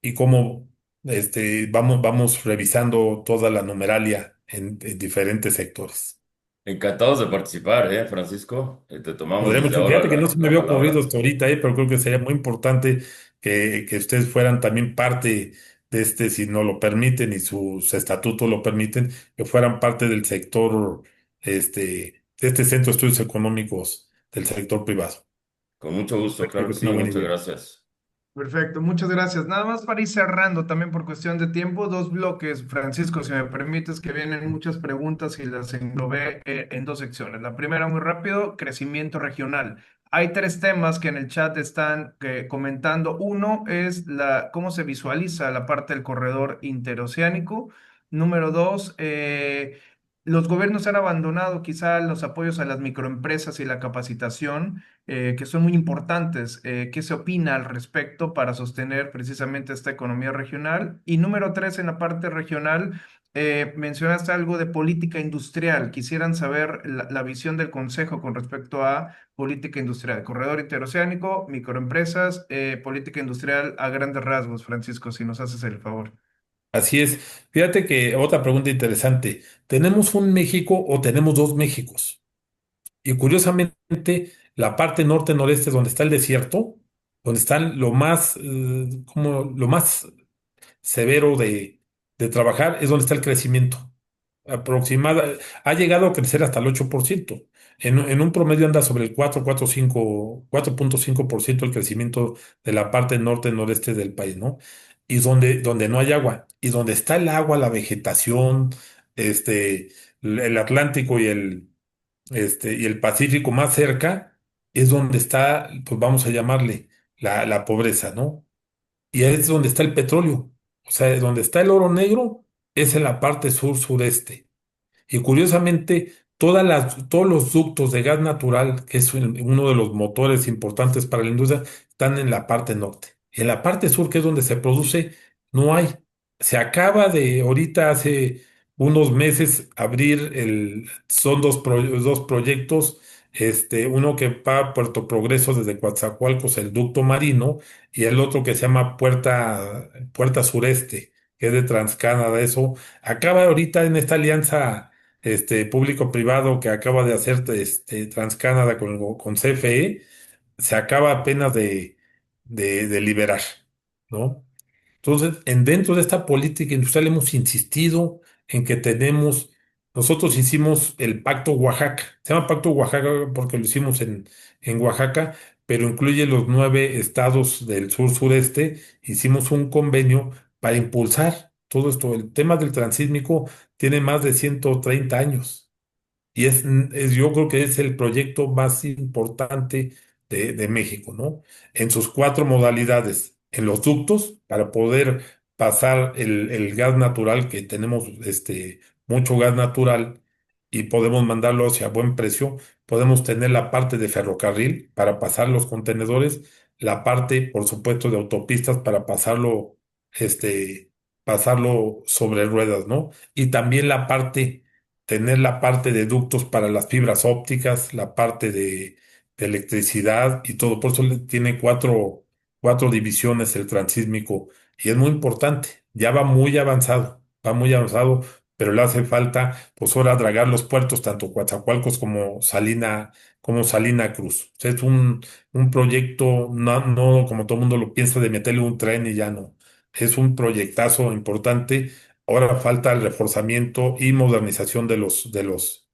y cómo vamos revisando toda la numeralia en diferentes sectores. Encantados de participar, Francisco. Te tomamos Podría desde mucho. ahora Fíjate que no se me la había ocurrido palabra. hasta ahorita, pero creo que sería muy importante que ustedes fueran también parte de si nos lo permiten y sus estatutos lo permiten, que fueran parte del sector, de este Centro de Estudios Económicos del sector privado. Con mucho gusto, Creo claro que que es una sí. buena Muchas idea. gracias. Perfecto, muchas gracias. Nada más para ir cerrando también por cuestión de tiempo, dos bloques, Francisco, si me permites, que vienen muchas preguntas y las englobé en dos secciones. La primera, muy rápido, crecimiento regional. Hay tres temas que en el chat están comentando. Uno es cómo se visualiza la parte del corredor interoceánico. Número dos, los gobiernos han abandonado quizá los apoyos a las microempresas y la capacitación que son muy importantes. ¿Qué se opina al respecto para sostener precisamente esta economía regional? Y número tres, en la parte regional, mencionaste algo de política industrial. Quisieran saber la visión del Consejo con respecto a política industrial, corredor interoceánico, microempresas, política industrial a grandes rasgos, Francisco, si nos haces el favor. Así es. Fíjate que otra pregunta interesante. ¿Tenemos un México o tenemos dos Méxicos? Y curiosamente, la parte norte-noreste, donde está el desierto, donde está lo más severo de trabajar, es donde está el crecimiento. Aproximada, ha llegado a crecer hasta el 8%. En un promedio anda sobre el 4.5% el crecimiento de la parte norte-noreste del país, ¿no? Y donde no hay agua. Y donde está el agua, la vegetación, el Atlántico y el Pacífico más cerca, es donde está, pues vamos a llamarle la pobreza, ¿no? Y es donde está el petróleo. O sea, donde está el oro negro es en la parte sur-sureste. Y curiosamente, todos los ductos de gas natural, que es uno de los motores importantes para la industria, están en la parte norte. Y en la parte sur, que es donde se produce, no hay. Se acaba de, ahorita hace unos meses, abrir son dos proyectos, uno que va a Puerto Progreso desde Coatzacoalcos, el ducto marino, y el otro que se llama Puerta Sureste, que es de Transcanada. Eso acaba ahorita en esta alianza público-privado que acaba de hacer TransCanada con CFE, se acaba apenas de liberar, ¿no? Entonces, dentro de esta política industrial hemos insistido en que nosotros hicimos el Pacto Oaxaca, se llama Pacto Oaxaca porque lo hicimos en Oaxaca, pero incluye los 9 estados del sur-sureste, hicimos un convenio para impulsar todo esto. El tema del transísmico tiene más de 130 años. Y yo creo que es el proyecto más importante de México, ¿no? En sus cuatro modalidades, en los ductos, para poder pasar el gas natural, que tenemos mucho gas natural y podemos mandarlo hacia buen precio. Podemos tener la parte de ferrocarril para pasar los contenedores, la parte, por supuesto, de autopistas para pasarlo sobre ruedas, ¿no? Y también tener la parte de ductos para las fibras ópticas, la parte de electricidad y todo. Por eso tiene cuatro divisiones el transísmico y es muy importante. Ya va muy avanzado, pero le hace falta, pues ahora dragar los puertos, tanto Coatzacoalcos como Salina Cruz. O sea, es un proyecto, no como todo el mundo lo piensa, de meterle un tren y ya no. Es un proyectazo importante. Ahora falta el reforzamiento y modernización de los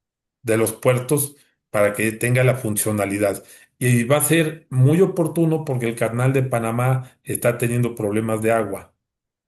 puertos para que tenga la funcionalidad. Y va a ser muy oportuno porque el canal de Panamá está teniendo problemas de agua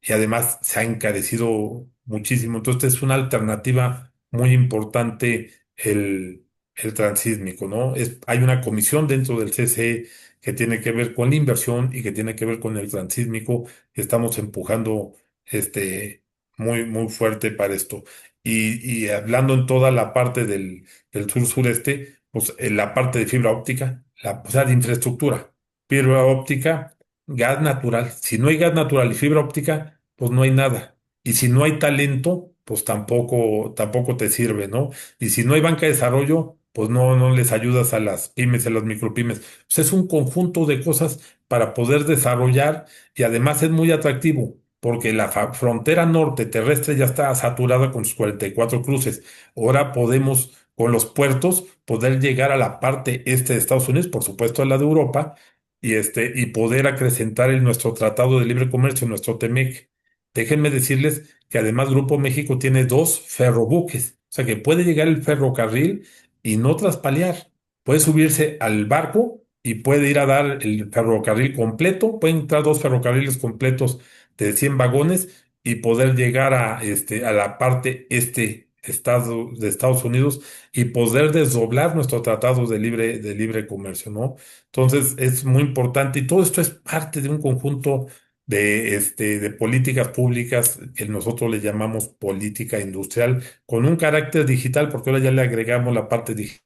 y además se ha encarecido muchísimo. Entonces es una alternativa muy importante el, el transísmico, ¿no? Hay una comisión dentro del CCE que tiene que ver con la inversión y que tiene que ver con el transísmico. Estamos empujando este, muy fuerte para esto. Y hablando en toda la parte del sur-sureste, pues en la parte de fibra óptica, o sea, de infraestructura, fibra óptica, gas natural. Si no hay gas natural y fibra óptica, pues no hay nada. Y si no hay talento, pues tampoco te sirve, ¿no? Y si no hay banca de desarrollo, pues no les ayudas a las pymes, a las micropymes. Pues es un conjunto de cosas para poder desarrollar y además es muy atractivo, porque la frontera norte terrestre ya está saturada con sus 44 cruces. Ahora podemos, con los puertos, poder llegar a la parte este de Estados Unidos, por supuesto a la de Europa, y poder acrecentar nuestro Tratado de Libre Comercio, nuestro TEMEC. Déjenme decirles que además Grupo México tiene dos ferrobuques, o sea que puede llegar el ferrocarril y no traspalear. Puede subirse al barco y puede ir a dar el ferrocarril completo. Pueden entrar dos ferrocarriles completos de 100 vagones y poder llegar a la parte de Estados Unidos y poder desdoblar nuestro tratado de libre comercio, ¿no? Entonces es muy importante y todo esto es parte de un conjunto de políticas públicas que nosotros le llamamos política industrial, con un carácter digital, porque ahora ya le agregamos la parte digital.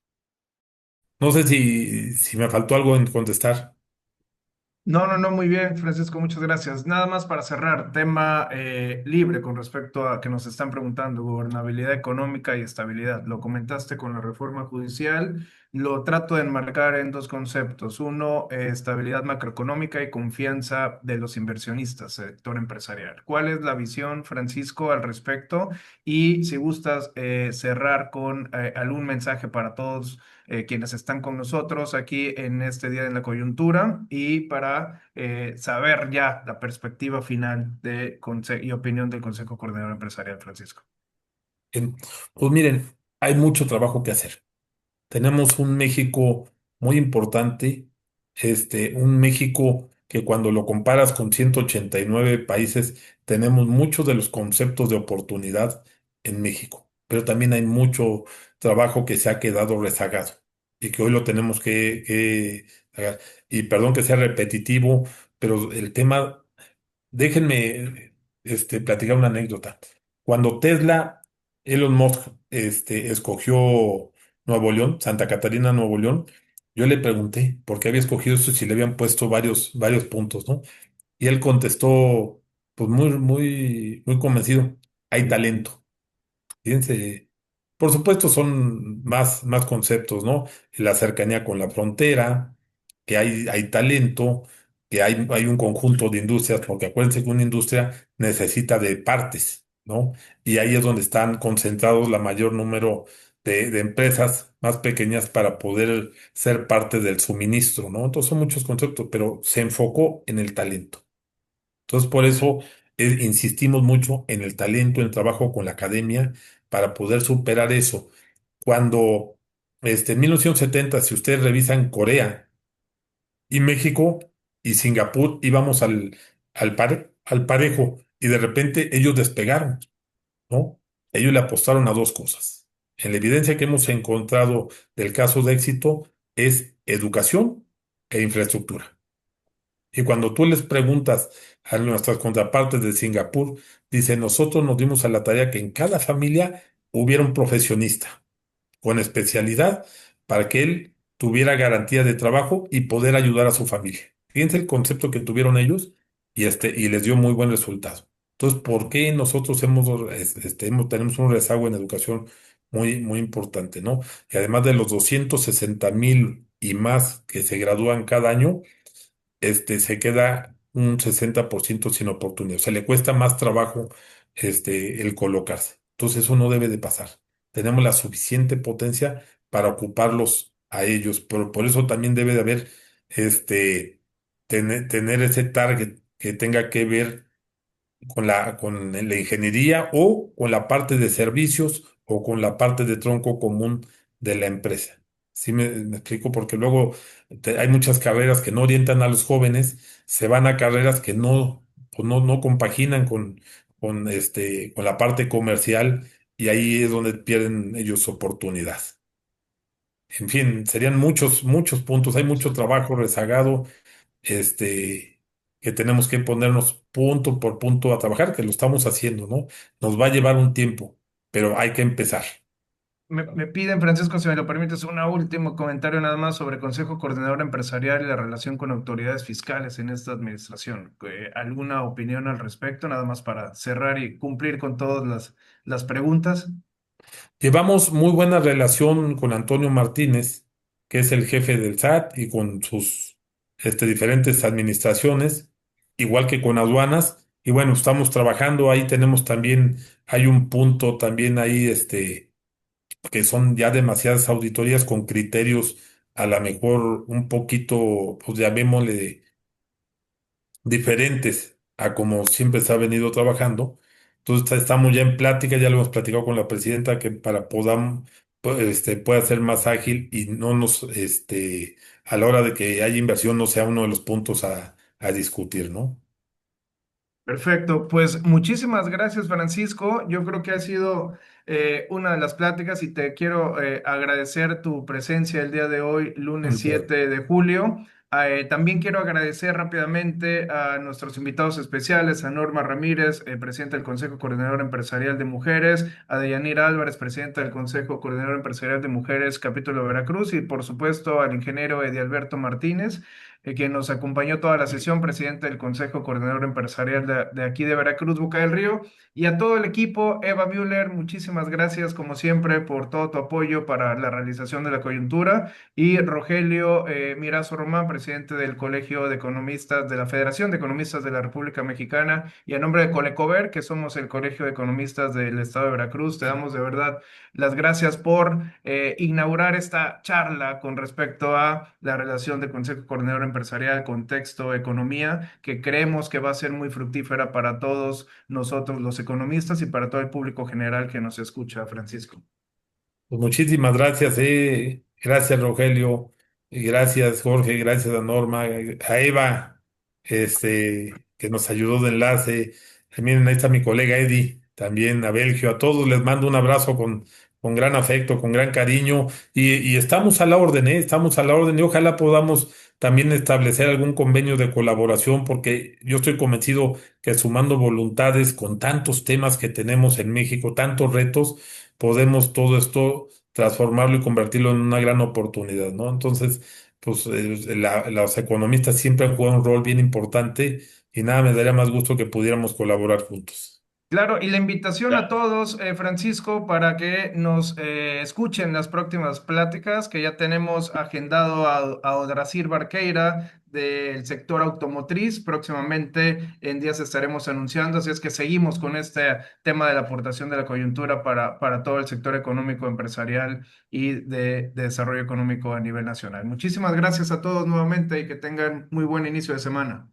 No sé si me faltó algo en contestar. No, no, no, muy bien, Francisco, muchas gracias. Nada más para cerrar, tema libre con respecto a que nos están preguntando, gobernabilidad económica y estabilidad. Lo comentaste con la reforma judicial, lo trato de enmarcar en dos conceptos. Uno, estabilidad macroeconómica y confianza de los inversionistas, sector empresarial. ¿Cuál es la visión, Francisco, al respecto? Y si gustas cerrar con algún mensaje para todos quienes están con nosotros aquí en este día de la coyuntura y para saber ya la perspectiva final y opinión del Consejo Coordinador Empresarial, Francisco. En- Pues miren, hay mucho trabajo que hacer. Tenemos un México muy importante, un México que cuando lo comparas con 189 países, tenemos muchos de los conceptos de oportunidad en México, pero también hay mucho trabajo que se ha quedado rezagado y que hoy lo tenemos que sacar. Y perdón que sea repetitivo, pero el tema, déjenme platicar una anécdota. Cuando Elon Musk, escogió Nuevo León, Santa Catarina, Nuevo León, yo le pregunté por qué había escogido esto y si le habían puesto varios puntos, ¿no? Y él contestó, pues muy convencido, hay talento. Fíjense, por supuesto son más conceptos, ¿no? La cercanía con la frontera, que hay talento, que hay un conjunto de industrias, porque acuérdense que una industria necesita de partes, ¿no? Y ahí es donde están concentrados la mayor número de empresas más pequeñas para poder ser parte del suministro, ¿no? Entonces son muchos conceptos, pero se enfocó en el talento. Entonces, por eso insistimos mucho en el talento, en el trabajo con la academia, para poder superar eso. Cuando en 1970, si ustedes revisan Corea y México y Singapur, íbamos al parejo y de repente ellos despegaron, ¿no? Ellos le apostaron a dos cosas. En la evidencia que hemos encontrado del caso de éxito es educación e infraestructura. Y cuando tú les preguntas a nuestras contrapartes de Singapur, dice, nosotros nos dimos a la tarea que en cada familia hubiera un profesionista con especialidad para que él tuviera garantía de trabajo y poder ayudar a su familia. Fíjense el concepto que tuvieron ellos y les dio muy buen resultado. Entonces, ¿por qué nosotros tenemos un rezago en educación muy importante, ¿no? Y además de los 260,000 y más que se gradúan cada año, se queda un 60% sin oportunidad. O sea, le cuesta más trabajo, el colocarse. Entonces, eso no debe de pasar. Tenemos la suficiente potencia para ocuparlos a ellos. Por eso también debe de haber, tener ese target que tenga que ver con la ingeniería o con la parte de servicios o con la parte de tronco común de la empresa. ¿Sí me explico? Porque luego hay muchas carreras que no orientan a los jóvenes, se van a carreras que pues no compaginan con la parte comercial y ahí es donde pierden ellos oportunidad. En fin, serían muchos, muchos puntos. Hay mucho trabajo rezagado, este, que tenemos que ponernos punto por punto a trabajar, que lo estamos haciendo, ¿no? Nos va a llevar un tiempo, pero hay que empezar. Me piden, Francisco, si me lo permites, un último comentario nada más sobre Consejo Coordinador Empresarial y la relación con autoridades fiscales en esta administración. ¿Alguna opinión al respecto? Nada más para cerrar y cumplir con todas las preguntas. Llevamos muy buena relación con Antonio Martínez, que es el jefe del SAT, y con sus diferentes administraciones, igual que con aduanas. Y bueno, estamos trabajando ahí, tenemos también, hay un punto también ahí, que son ya demasiadas auditorías con criterios a lo mejor un poquito, pues llamémosle diferentes a como siempre se ha venido trabajando. Entonces estamos ya en plática, ya lo hemos platicado con la presidenta que para podamos, pueda ser más ágil y no nos, a la hora de que haya inversión no sea uno de los puntos a discutir, ¿no? Perfecto, pues muchísimas gracias, Francisco. Yo creo que ha sido una de las pláticas y te quiero agradecer tu presencia el día de hoy, lunes 7 de julio. También quiero agradecer rápidamente a nuestros invitados especiales, a Norma Ramírez, presidenta del Consejo Coordinador Empresarial de Mujeres, a Deyanira Álvarez, presidenta del Consejo Coordinador Empresarial de Mujeres, capítulo de Veracruz, y por supuesto al ingeniero Edialberto Martínez, quien nos acompañó toda la sesión, presidente del Consejo Coordinador Empresarial de aquí de Veracruz, Boca del Río, y a todo el equipo. Eva Müller, muchísimas gracias como siempre por todo tu apoyo para la realización de la coyuntura, y Rogelio Mirazo Román, presidente del Colegio de Economistas de la Federación de Economistas de la República Mexicana, y a nombre de Colecover, que somos el Colegio de Economistas del Estado de Veracruz, te damos de verdad las gracias por inaugurar esta charla con respecto a la relación de Consejo Coordinador Empresarial, contexto, economía, que creemos que va a ser muy fructífera para todos nosotros los economistas y para todo el público general que nos escucha, Francisco. Pues muchísimas gracias, gracias Rogelio, y gracias Jorge, gracias a Norma, a Eva, que nos ayudó de enlace. También ahí está mi colega Eddie, también a Belgio, a todos les mando un abrazo con gran afecto, con gran cariño, y estamos a la orden, estamos a la orden, y ojalá podamos también establecer algún convenio de colaboración, porque yo estoy convencido que sumando voluntades con tantos temas que tenemos en México, tantos retos, podemos todo esto transformarlo y convertirlo en una gran oportunidad, ¿no? Entonces, pues los economistas siempre han jugado un rol bien importante y nada, me daría más gusto que pudiéramos colaborar juntos. Claro, y la invitación a Ya. todos, Francisco, para que nos escuchen las próximas pláticas, que ya tenemos agendado a Odrasir Barqueira del sector automotriz. Próximamente en días estaremos anunciando, así es que seguimos con este tema de la aportación de la coyuntura para todo el sector económico, empresarial y de desarrollo económico a nivel nacional. Muchísimas gracias a todos nuevamente y que tengan muy buen inicio de semana.